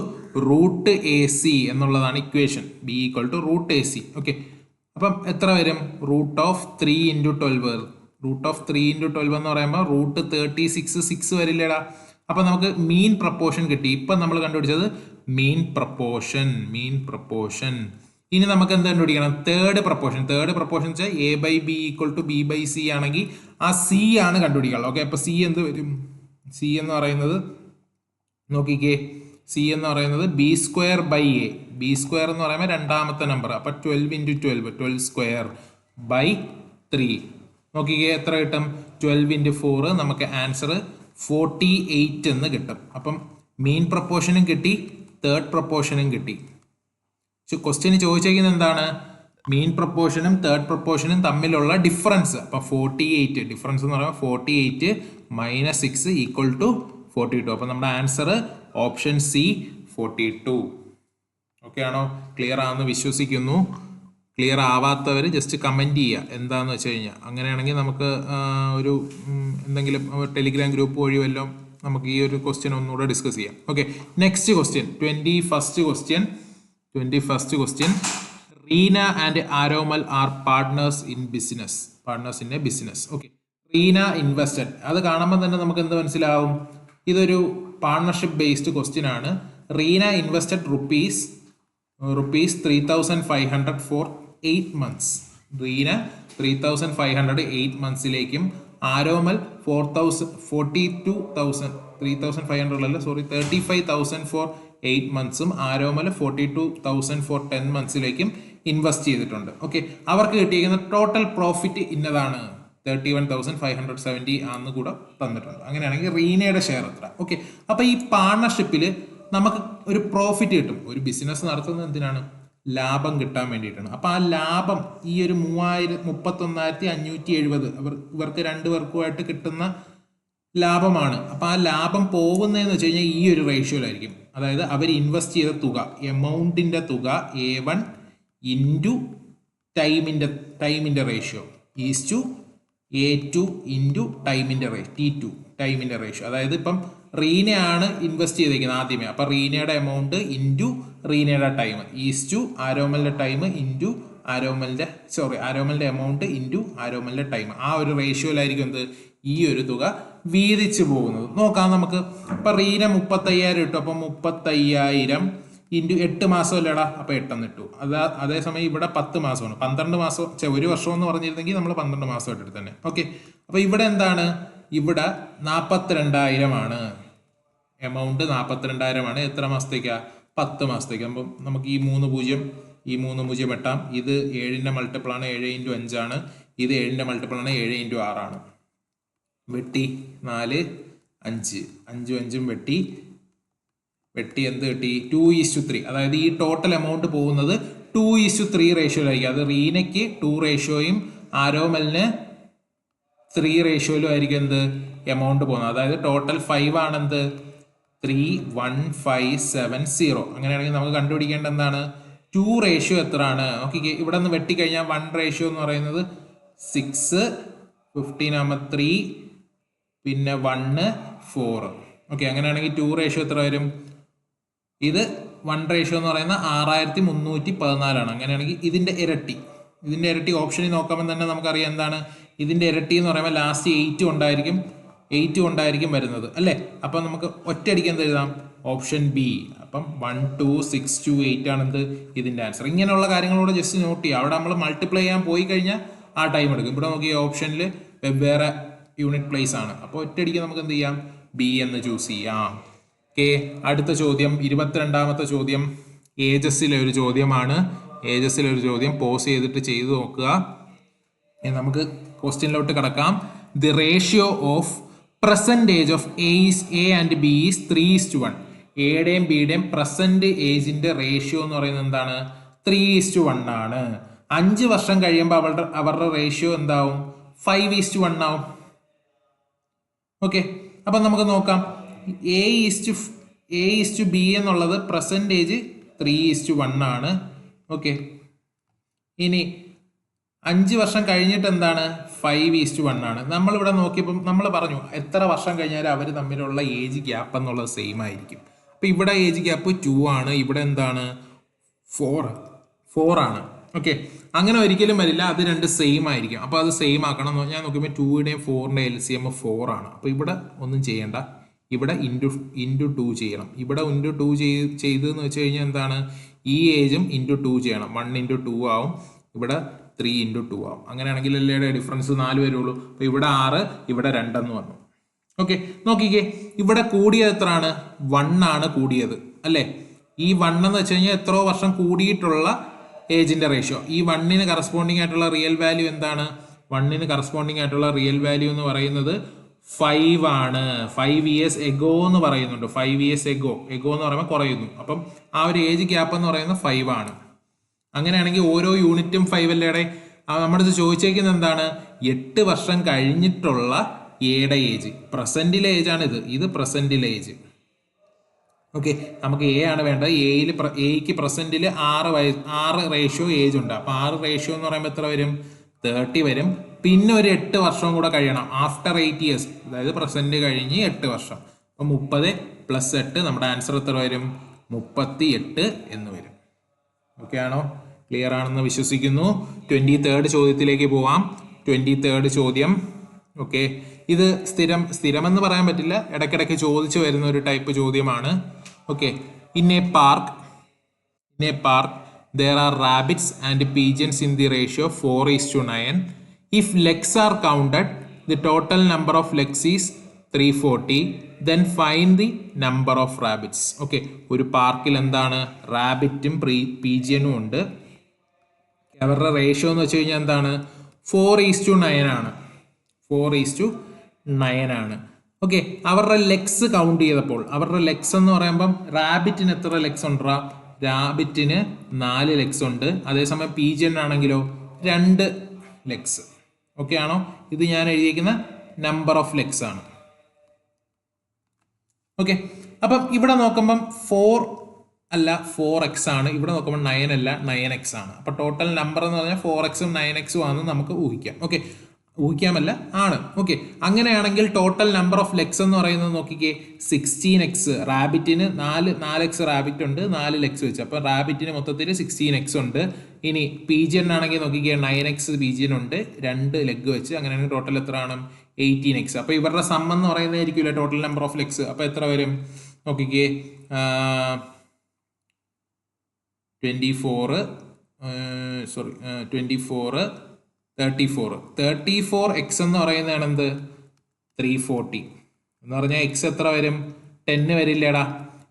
Speaker 1: root A C എന്നുള്ളതാണ് equation. B equal to root A C. Okay, അപ്പം എത്ര വരും? Root of 3 × 12. റൂട്ട് ഓഫ് 3 × 12 എന്ന് പറയുമ്പോൾ റൂട്ട് 36 6 വരില്ലേടാ. അപ്പം നമുക്ക് മീൻ പ്രപ്പോർഷൻ കിട്ടി. ഇപ്പം നമ്മൾ കണ്ടുപിടിച്ചത് മീൻ പ്രപ്പോർഷൻ. ഇനി നമുക്ക് എന്ത് കണ്ടുപിടിക്കണം? തേർഡ് പ്രപ്പോർഷൻ വെച്ചാൽ A by B equal to B by C ആണെങ്കിൽ ആ സി ആണ് കണ്ടുപിടിക്കാനുള്ളത്. ഓക്കെ, അപ്പോൾ സി എന്ത് വരും? സി എന്ന് പറയുന്നത് നോക്കിക്കേ, സി എന്ന് പറയുന്നത് B square by A. B square എന്ന് പറയുമ്പോൾ രണ്ടാമത്തെ നമ്പർ. അപ്പം 12 × 12 സ്ക്വയർ ബൈ 3. നോക്കിക്കേ എത്ര കിട്ടും? 12 × 4 നമുക്ക് ആൻസർ 48 എന്ന് കിട്ടും. അപ്പം മീൻ പ്രപ്പോർഷനും കിട്ടി, തേർഡ് പ്രപ്പോർഷനും കിട്ടി. ക്വസ്റ്റ്യന് ചോദിച്ചിരിക്കുന്നത് എന്താണ്? മീൻ പ്രപ്പോർഷനും തേർഡ് പ്രപ്പോർഷനും തമ്മിലുള്ള ഡിഫറൻസ്. അപ്പം 48 ഡിഫറൻസ് എന്ന് പറയുമ്പോൾ 48 - 6 ഈക്വൽ ടു 42. അപ്പം നമ്മുടെ ആൻസർ ഓപ്ഷൻ സി 42. ഓക്കെ ആണോ? ക്ലിയർ ആണെന്ന് വിശ്വസിക്കുന്നു. ക്ലിയർ ആവാത്തവർ ജസ്റ്റ് കമൻറ്റ് ചെയ്യുക എന്താണെന്ന് വെച്ച് കഴിഞ്ഞാൽ. അങ്ങനെയാണെങ്കിൽ നമുക്ക് ഒരു എന്തെങ്കിലും ടെലിഗ്രാം ഗ്രൂപ്പ് വഴി വല്ലതും നമുക്ക് ഈ ഒരു ക്വസ്റ്റ്യൻ ഒന്നുകൂടെ ഡിസ്കസ് ചെയ്യാം. Okay, next question 21st question. Reena and Aromal are partners in a business. Okay, Reena invested. അത് കാണുമ്പോൾ തന്നെ നമുക്ക് എന്ത് മനസ്സിലാവും? ഇതൊരു പാർട്ണർഷിപ്പ് ബേസ്ഡ് ക്വസ്റ്റ്യൻ ആണ്. Reena invested rupees 3,500 for 8 months. Reena 3,500 8 monthsലേക്കും ആരോമൽ 35,000 ഫോർ 8 monthsഉം ആരോമൽ 42,000 ഫോർ 10 monthsലേക്കും ഇൻവെസ്റ്റ് ചെയ്തിട്ടുണ്ട്. ഓക്കെ, അവർക്ക് കിട്ടിയിരിക്കുന്ന ടോട്ടൽ പ്രോഫിറ്റ് ഇന്നതാണ് 31,570 ആണെന്ന് കൂടെ തന്നിട്ടുണ്ട്. അങ്ങനെയാണെങ്കിൽ റീനയുടെ ഷെയർ എത്ര? ഓക്കെ, അപ്പോൾ ഈ പാർട്ണർഷിപ്പിൽ നമുക്ക് ഒരു പ്രോഫിറ്റ് കിട്ടും. ഒരു ബിസിനസ് നടത്തുന്നത് എന്തിനാണ്? ലാഭം കിട്ടാൻ വേണ്ടിയിട്ടാണ്. അപ്പോൾ ആ ലാഭം ഈ ഒരു 31,570 ഇവർക്ക് രണ്ടുപേർക്കുമായിട്ട് കിട്ടുന്ന ലാഭമാണ്. അപ്പോൾ ആ ലാഭം പോകുന്നതെന്ന് വെച്ച് കഴിഞ്ഞാൽ ഈ ഒരു റേഷ്യോയിലായിരിക്കും. അതായത് അവർ ഇൻവെസ്റ്റ് ചെയ്ത തുക, എമൗണ്ടിൻ്റെ തുക A1 ഇൻറ്റു ടൈമിൻ്റെ ratio is A2 into T2 ടൈമിൻ്റെ റേഷ്യോ. അതായത് ഇപ്പം റീനയാണ് ഇൻവെസ്റ്റ് ചെയ്തിരിക്കുന്നത് ആദ്യമേ. അപ്പം റീനയുടെ എമൗണ്ട് ഇൻറ്റു റീനയുടെ ടൈം ഈസ് ആരോമലിൻ്റെ ടൈം ഇൻറ്റു ആരോമലിൻ്റെ എമൗണ്ട് ഇൻറ്റു ആരോമലിൻ്റെ ടൈം. ആ ഒരു റേഷ്യോയിലായിരിക്കും എന്ത് ഈ ഒരു തുക വീതിച്ചു പോകുന്നത്. നോക്കാം നമുക്ക്. ഇപ്പം റീന 35,000 ഇട്ടു. അപ്പം 35,000 ഇൻറ്റു 8 മാസമല്ലേടാ. അപ്പം 8 ഇട്ടു. അതേസമയം ഇവിടെ 10 മാസമാണ്. 12 മാസം ഒരു വർഷം എന്ന് പറഞ്ഞിരുന്നെങ്കിൽ നമ്മൾ 12 മാസമായിട്ട് എടുത്ത് തന്നെ. ഓക്കെ, അപ്പോൾ ഇവിടെ എന്താണ്? ഇവിടെ 42,000 ആണ് എമൗണ്ട്. 42,000 ആണ്. എത്ര മാസത്തേക്കാണ്? 10 മാസത്തേക്ക്. അപ്പം നമുക്ക് ഈ 3 0 വെട്ടാം. ഇത് 7ന്റെ മൾട്ടിപ്പിളാണ്, 7 × 5 ആണ്. ഇത് 7ന്റെ മൾട്ടിപ്പിളാണ്, 7 × 6 ആണ്. വെട്ടി 4 5 5 വെട്ടി എന്ത് കിട്ടി? 2:3. അതായത് ഈ ടോട്ടൽ എമൗണ്ട് പോകുന്നത് 2:3 റേഷ്യോയിലായിരിക്കും. അത് റീനയ്ക്ക് 2 റേഷ്യോയും ആരോമലിന് 3 റേഷ്യോയിലും ആയിരിക്കും എന്ത് എമൗണ്ട് പോകുന്നത്. അതായത് ടോട്ടൽ 5 ആണെന്ത് 3,1,570. അങ്ങനെയാണെങ്കിൽ നമുക്ക് കണ്ടുപിടിക്കേണ്ട എന്താണ്? 2 റേഷ്യോ എത്ര ആണ്? ഓക്കെ, ഇവിടെ നിന്ന് വെട്ടിക്കഴിഞ്ഞാൽ 1 റേഷ്യോ എന്ന് പറയുന്നത് 6, 15 ആകുമ്പോൾ 3, പിന്നെ 1 4. ഓക്കെ, അങ്ങനെയാണെങ്കിൽ 2 റേഷ്യോ എത്ര വരും? ഇത് 1 റേഷ്യോ എന്ന് പറയുന്നത് 6,314 ആണ്. അങ്ങനെയാണെങ്കിൽ ഇതിൻ്റെ ഇരട്ടി ഓപ്ഷനിൽ നോക്കുമ്പോൾ തന്നെ നമുക്കറിയാം എന്താണ് ഇതിൻ്റെ ഇരട്ടി എന്ന് പറയുമ്പോൾ ലാസ്റ്റ് 8 കൊണ്ടായിരിക്കും വരുന്നത് അല്ലേ. അപ്പം നമുക്ക് ഒറ്റയടിക്ക് എന്ത് എഴുതാം? Option B. അപ്പം 1 2 6 2 8 ആണെന്ത് ഇതിൻ്റെ ആൻസർ. ഇങ്ങനെയുള്ള കാര്യങ്ങളോട് ജസ്റ്റ് നോട്ട് ചെയ്യുക. അവിടെ നമ്മൾ മൾട്ടിപ്ലൈ ചെയ്യാൻ പോയി കഴിഞ്ഞാൽ ആ ടൈം എടുക്കും. ഇവിടെ നോക്കി ഓപ്ഷനിൽ വെവ്വേറെ യൂണിറ്റ് പ്ലേസ് ആണ്. അപ്പോൾ ഒറ്റയടിക്ക് നമുക്ക് എന്ത് ചെയ്യാം? ബി എന്ന് ചൂസ് ചെയ്യാം. ഓക്കെ, അടുത്ത ചോദ്യം 22ാമത്തെ ചോദ്യം ഏജസിലെ ഒരു ചോദ്യമാണ്. പോസ് ചെയ്തിട്ട് ചെയ്തു നോക്കുക. നമുക്ക് ക്വസ്റ്റ്യനിലോട്ട് കിടക്കാം. The ratio of percentage of A and B is 3:1. എയുടെയും ബിയുടെയും പ്രസന്റ് ഏജിന്റെ റേഷ്യോ എന്ന് പറയുന്നത് എന്താണ്? 3:1 ആണ്. 5 വർഷം കഴിയുമ്പോൾ അവരുടെ റേഷ്യോ എന്താവും? 5:1 ആവും. ഓക്കെ, അപ്പം നമുക്ക് നോക്കാം. എ ഈസ് ടു ബി എന്നുള്ളത് പെർസെൻറ്റേജ് 3:1 ആണ്. ഓക്കെ, ഇനി 5 വർഷം കഴിഞ്ഞിട്ട് എന്താണ് 5:1 ആണ്. നമ്മളിവിടെ നോക്കിയപ്പം നമ്മൾ പറഞ്ഞു എത്ര വർഷം കഴിഞ്ഞാലും അവർ തമ്മിലുള്ള ഏജ് ഗ്യാപ്പ് എന്നുള്ളത് സെയിം ആയിരിക്കും. അപ്പം ഇവിടെ ഏജ് ഗ്യാപ്പ് 2 ആണ്, ഇവിടെ എന്താണ് 4 ആണ്. ഓക്കെ, അങ്ങനെ ഒരിക്കലും വരില്ല, അത് രണ്ട് സെയിം ആയിരിക്കും. അപ്പോൾ അത് സെയിം ആക്കണം. ഞാൻ നോക്കുമ്പോൾ 2ന്റെയും 4ന്റെയും LCM 4 ആണ്. അപ്പോൾ ഇവിടെ ഒന്നും ചെയ്യേണ്ട, ഇവിടെ ഇൻറ്റു 2 ചെയ്യണം. ഇവിടെ ഇൻറ്റു 2 ചെയ്തെന്ന് വെച്ച് കഴിഞ്ഞാൽ എന്താണ് ഈ ഏജും ഇൻറ്റു 2 ചെയ്യണം. 1 × 2 ആവും, ഇവിടെ 3 × 2 ആവും. അങ്ങനെയാണെങ്കിൽ അല്ലേ ഡിഫറൻസ് 4 വരുള്ളൂ. അപ്പോൾ ഇവിടെ 6, ഇവിടെ 2 എന്ന് വന്നു. ഓക്കെ, നോക്കിക്കേ, ഇവിടെ കൂടിയത് എത്രയാണ് 1 ആണ് കൂടിയത് അല്ലേ. ഈ 1 എന്ന് വെച്ച് കഴിഞ്ഞാൽ എത്രയോ വർഷം കൂടിയിട്ടുള്ള ഏജിന്റെ റേഷ്യോ. ഈ 1ന് കറസ്പോണ്ടിങ് ആയിട്ടുള്ള റിയൽ വാല്യൂ എന്താണ്? 1ന് കറസ്പോണ്ടിങ് ആയിട്ടുള്ള റിയൽ വാല്യൂ എന്ന് പറയുന്നത് 5 ആണ്. 5 years എഗോ എന്ന് പറയുന്നുണ്ട്. 5 years എഗോ എന്ന് പറയുമ്പോൾ കുറയുന്നു. അപ്പം ആ ഒരു ഏജ് ഗ്യാപ്പ് എന്ന് പറയുന്നത് 5 ആണ്. അങ്ങനെയാണെങ്കിൽ ഓരോ യൂണിറ്റും 5 അല്ലേടെ. നമ്മുടെ ചോദിച്ചേക്കുന്നത് എന്താണ് 8 വർഷം കഴിഞ്ഞിട്ടുള്ള എയുടെ ഏജ്. പ്രസന്റിലെ ഏജ് ആണ് ഇത് പ്രസന്റിലെ ഏജ്. ഓക്കെ, നമുക്ക് എ ആണ് വേണ്ടത്. എയ്ക്ക് പ്രസന്റിൽ 6 റേഷ്യോ ഏജ് ഉണ്ട്. അപ്പൊ 6 റേഷ്യോ എന്ന് പറയുമ്പോൾ എത്ര വരും 30 വരും. പിന്നെ ഒരു 8 വർഷം കൂടെ കഴിയണം. ആഫ്റ്റർ 8 years, അതായത് പ്രസന്റ് കഴിഞ്ഞ് 8 വർഷം. അപ്പൊ 30 + 8 നമ്മുടെ ആൻസർ എത്ര വരും 38 എന്ന് വരും. ഓക്കെ ആണോ? ക്ലിയർ ആണെന്ന് വിശ്വസിക്കുന്നു. 23rd ചോദ്യത്തിലേക്ക് പോവാം. 23rd ചോദ്യം. ഓക്കെ, ഇത് സ്ഥിരമെന്ന് പറയാൻ പറ്റില്ല, ഇടയ്ക്കിടയ്ക്ക് ചോദിച്ചു വരുന്ന ഒരു ടൈപ്പ് ചോദ്യമാണ്. Okay, in A park there are rabbits and pigeons in the ratio 4:9. If legs are counted, the total number of legs is 340. Then find the number of rabbits. Okay, ഒരു പാർക്കിൽ എന്താണ് റാബിറ്റും പീജിയനും ഉണ്ട്. അവരുടെ റേഷ്യോ എന്ന് വെച്ച് കഴിഞ്ഞാൽ എന്താണ് 4:9 ആണ്. 4:9 ആണ്. ഓക്കെ, അവരുടെ ലെഗ്സ് കൗണ്ട് ചെയ്തപ്പോൾ അവരുടെ ലെഗ്സ് എന്ന് പറയുമ്പം റാബിറ്റിന് എത്ര ലെഗ്സ് ഉണ്ടാ? റാബിറ്റിന് 4 ലെഗ്സ് ഉണ്ട്. അതേസമയം പീജിയൻ ആണെങ്കിലോ 2 ലെഗ്സ്. ഓക്കെ ആണോ? ഇത് ഞാൻ എഴുതിയിരിക്കുന്ന നമ്പർ ഓഫ് ലെഗ്സ് ആണ്. ഓക്കെ, അപ്പം ഇവിടെ നോക്കുമ്പം 4 അല്ല 4x ആണ്. ഇവിടെ നോക്കുമ്പോൾ 9 അല്ല 9x ആണ്. അപ്പൊ ടോട്ടൽ നമ്പർ എന്ന് പറഞ്ഞാൽ 4x-ഉം 9x-ഉം ആണെന്ന് നമുക്ക് ഊഹിക്കാം. ഓക്കെ, ഊഹിക്കാമല്ല ആണ്. ഓക്കെ, അങ്ങനെയാണെങ്കിൽ ടോട്ടൽ നമ്പർ ഓഫ് ലെഗ്സ് എന്ന് പറയുന്നത് നോക്കിക്കേ 16x. റാബിറ്റിന് 4x റാബിറ്റ് ഉണ്ട്, 4 ലെഗ്സ് വെച്ച്. അപ്പൊ റാബിറ്റിന് മൊത്തത്തിൽ 16x ഉണ്ട്. ഇനി പീജിയൻ ആണെങ്കിൽ നോക്കിക്കേ 9x പീജിയൻ ഉണ്ട്, 2 ലെഗ് വെച്ച്. അങ്ങനെയാണെങ്കിൽ ടോട്ടൽ എത്ര ആണ് 18x. അപ്പൊ ഇവരുടെ സം എന്ന് പറയുന്നതായിരിക്കില്ല ടോട്ടൽ നമ്പർ ഓഫ് ലെഗ്സ്. അപ്പൊ എത്ര വരും നോക്കിക്കേ 34 34x എന്ന് പറയുന്നതാണ് എന്ത് 340 എന്ന് പറഞ്ഞാൽ x എത്ര വരും 10 വരില്ലേടാ.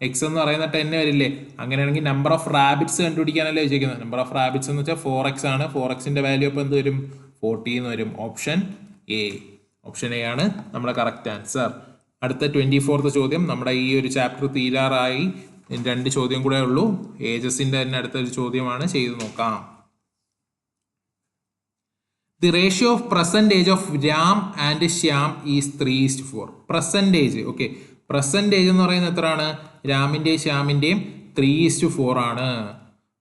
Speaker 1: എക്സ് എന്ന് പറയുന്ന 10 വരില്ലേ. അങ്ങനെയാണെങ്കിൽ നമ്പർ ഓഫ് റാബിറ്റ്സ് കണ്ടുപിടിക്കാനല്ലേ വെച്ചിരിക്കുന്നത്. നമ്പർ ഓഫ് റാബിറ്റ്സ് എന്ന് വെച്ചാൽ 4x ആണ്. 4xന്റെ വാല്യൂ അപ്പോൾ എന്ത് വരും 40 എന്ന് വരും. ഓപ്ഷൻ എ ആണ് നമ്മുടെ കറക്റ്റ് ആൻസർ. അടുത്ത 24th ചോദ്യം. നമ്മുടെ ഈ ഒരു ചാപ്റ്റർ തീരാറായി. 2 ചോദ്യം കൂടെ ഉള്ളൂ. ഏജസിന്റെ തന്നെ അടുത്തൊരു ചോദ്യമാണ്, ചെയ്തു നോക്കാം. The ratio of present age of Ram and Shyam is 3:4. Percentage. Okay, percentage എന്ന് പറയുന്നത് എത്രയാണ് രാമിൻ്റെയും ശ്യാമിൻ്റെയും 3:4 ആണ്.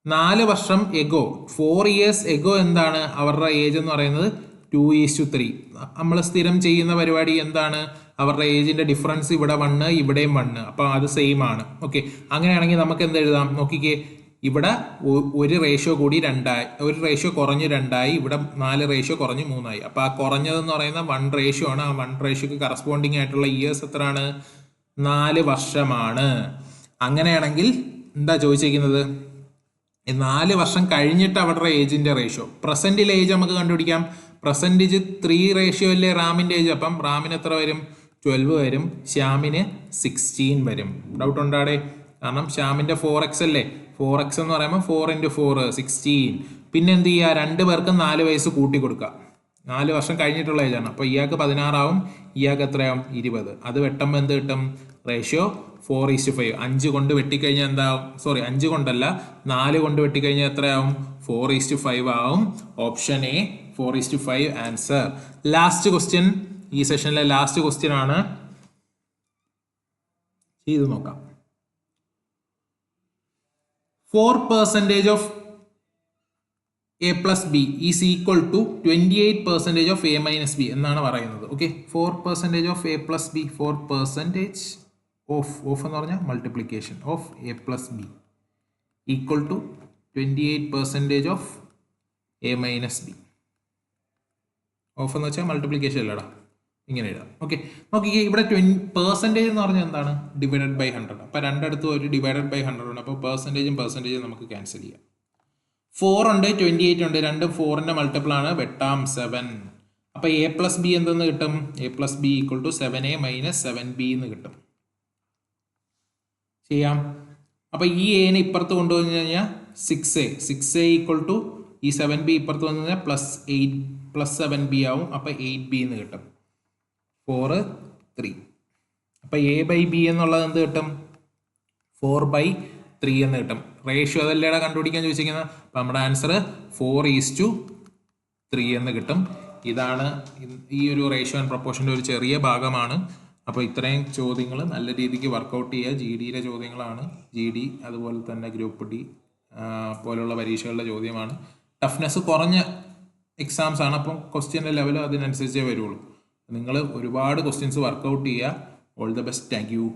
Speaker 1: 4 വർഷം എഗോ 4 years എഗോ എന്താണ് അവരുടെ ഏജ് എന്ന് പറയുന്നത് 2:3. നമ്മൾ സ്ഥിരം ചെയ്യുന്ന പരിപാടി എന്താണ് അവരുടെ ഏജിന്റെ ഡിഫറൻസ് ഇവിടെ 1 ഇവിടെയും 1. അപ്പൊ അത് സെയിം ആണ്. ഓക്കെ, അങ്ങനെയാണെങ്കിൽ നമുക്ക് എന്ത് എഴുതാം നോക്കിക്കേ. ഇവിടെ ഒരു റേഷ്യോ കൂടി 2 ഒരു റേഷ്യോ കുറഞ്ഞ് 2 ഇവിടെ 4 റേഷ്യോ കുറഞ്ഞ് 3 അപ്പൊ ആ കുറഞ്ഞതെന്ന് പറയുന്ന 1 റേഷ്യോ ആണ്. ആ 1 റേഷ്യോക്ക് കറസ്പോണ്ടിങ് ആയിട്ടുള്ള ഇയേഴ്സ് എത്രയാണ് 4 വർഷമാണ്. അങ്ങനെയാണെങ്കിൽ എന്താ ചോദിച്ചിരിക്കുന്നത് 4 വർഷം കഴിഞ്ഞിട്ട് അവരുടെ ഏജിന്റെ റേഷ്യോ. പ്രസന്റിലെ ഏജ് നമുക്ക് കണ്ടുപിടിക്കാം. പ്രസന്റേജ് 3 റേഷ്യോ അല്ലേ റാമിന്റെ ഏജ്. അപ്പം റാമിന് എത്ര വരും 12 വരും, ശ്യാമിന് 16 വരും. ഡൗട്ട് ഉണ്ടാടെ? കാരണം ശ്യാമിന്റെ 4x അല്ലേ. 4x എന്ന് പറയുമ്പോൾ 4 × 4 16. പിന്നെ എന്ത് ചെയ്യുക 2 പേർക്കും 4 വയസ്സ് കൂട്ടി കൊടുക്കുക. 4 വർഷം കഴിഞ്ഞിട്ടുള്ള ഏജാണ്. അപ്പോൾ ഇയാൾക്ക് 16 ആവും, ഇയാൾക്ക് എത്രയാവും 20. അത് വെട്ടുമ്പോൾ എന്ത് കിട്ടും റേഷ്യോ 4:5. 5 കൊണ്ട് വെട്ടിക്കഴിഞ്ഞാൽ എന്താവും 5 കൊണ്ടല്ല 4 കൊണ്ട് വെട്ടിക്കഴിഞ്ഞാൽ എത്രയാവും 4:5 ആവും. Option A 4:5 answer. Last question, ഈ സെഷനിലെ ലാസ്റ്റ് ക്വസ്റ്റ്യൻ ആണ്, ചെയ്ത് നോക്കാം. 4% of A plus B is equal to 28% of A minus B എന്നാണ് പറയുന്നത്. Okay, 4% of A plus B, 4% of എന്ന് പറഞ്ഞാൽ multiplication of A plus B equal to 28% of A minus B. Of എന്ന് വെച്ചാൽ multiplication അല്ലടാ, ഇങ്ങനെ എഴുതാം. ഓക്കെ, നോക്കിക്കേ ഇവിടെ പെർസെൻറ്റേജ് എന്ന് പറഞ്ഞാൽ എന്താണ്? Divided by 100. അപ്പോൾ രണ്ടിടത്തും ഒരു ഡിവൈഡഡ് ബൈ 100 ഉണ്ട്. അപ്പോൾ പെർസെൻറ്റേജും നമുക്ക് ക്യാൻസൽ ചെയ്യാം. 4 ഉണ്ട്, 28 ഉണ്ട്, രണ്ടും 4ന്റെ മൾട്ടിപ്പിൾ ആണ്, വെട്ടാം 7. അപ്പോൾ എ പ്ലസ് ബി എന്തെന്ന് കിട്ടും? A plus B equal to 7a minus 7b എന്ന് കിട്ടും. ചെയ്യാം. അപ്പോൾ ഈ എനെ ഇപ്പുറത്ത് കൊണ്ടുവന്നു കഴിഞ്ഞാൽ 6a ഈക്വൽ ടു ഈ 7b ഇപ്പുറത്ത് വന്നു കഴിഞ്ഞാൽ പ്ലസ് 7b ആവും. അപ്പോൾ 8b എന്ന് കിട്ടും. 4 3. അപ്പോൾ a ബൈ ബി എന്നുള്ളത് എന്ത് കിട്ടും? 4/3 എന്ന് കിട്ടും. റേഷ്യോ അതല്ലേടാ കണ്ടുപിടിക്കാൻ ചോദിച്ചിരിക്കുന്നത്. അപ്പോൾ നമ്മുടെ ആൻസർ 4:3 എന്ന് കിട്ടും. ഇതാണ് ഈ ഒരു റേഷ്യോ ആൻഡ് പ്രൊപ്പോർഷൻ്റെ ഒരു ചെറിയ ഭാഗമാണ്. അപ്പോൾ ഇത്രയും ചോദ്യങ്ങൾ നല്ല രീതിക്ക് വർക്കൗട്ട് ചെയ്യുക. GDയിലെ ചോദ്യങ്ങളാണ്. GD അതുപോലെ തന്നെ ഗ്രൂപ്പ് D പോലുള്ള പരീക്ഷകളുടെ ചോദ്യമാണ്. ടഫ്നെസ് കുറഞ്ഞ എക്സാംസ് ആണ്. അപ്പം ക്വസ്റ്റ്യൻ്റെ ലെവൽ അതിനനുസരിച്ചേ വരുള്ളൂ. നിങ്ങൾ ഒരുപാട് ക്വസ്റ്റ്യൻസ് വർക്കൗട്ട് ചെയ്യുക. All the best. Thank you.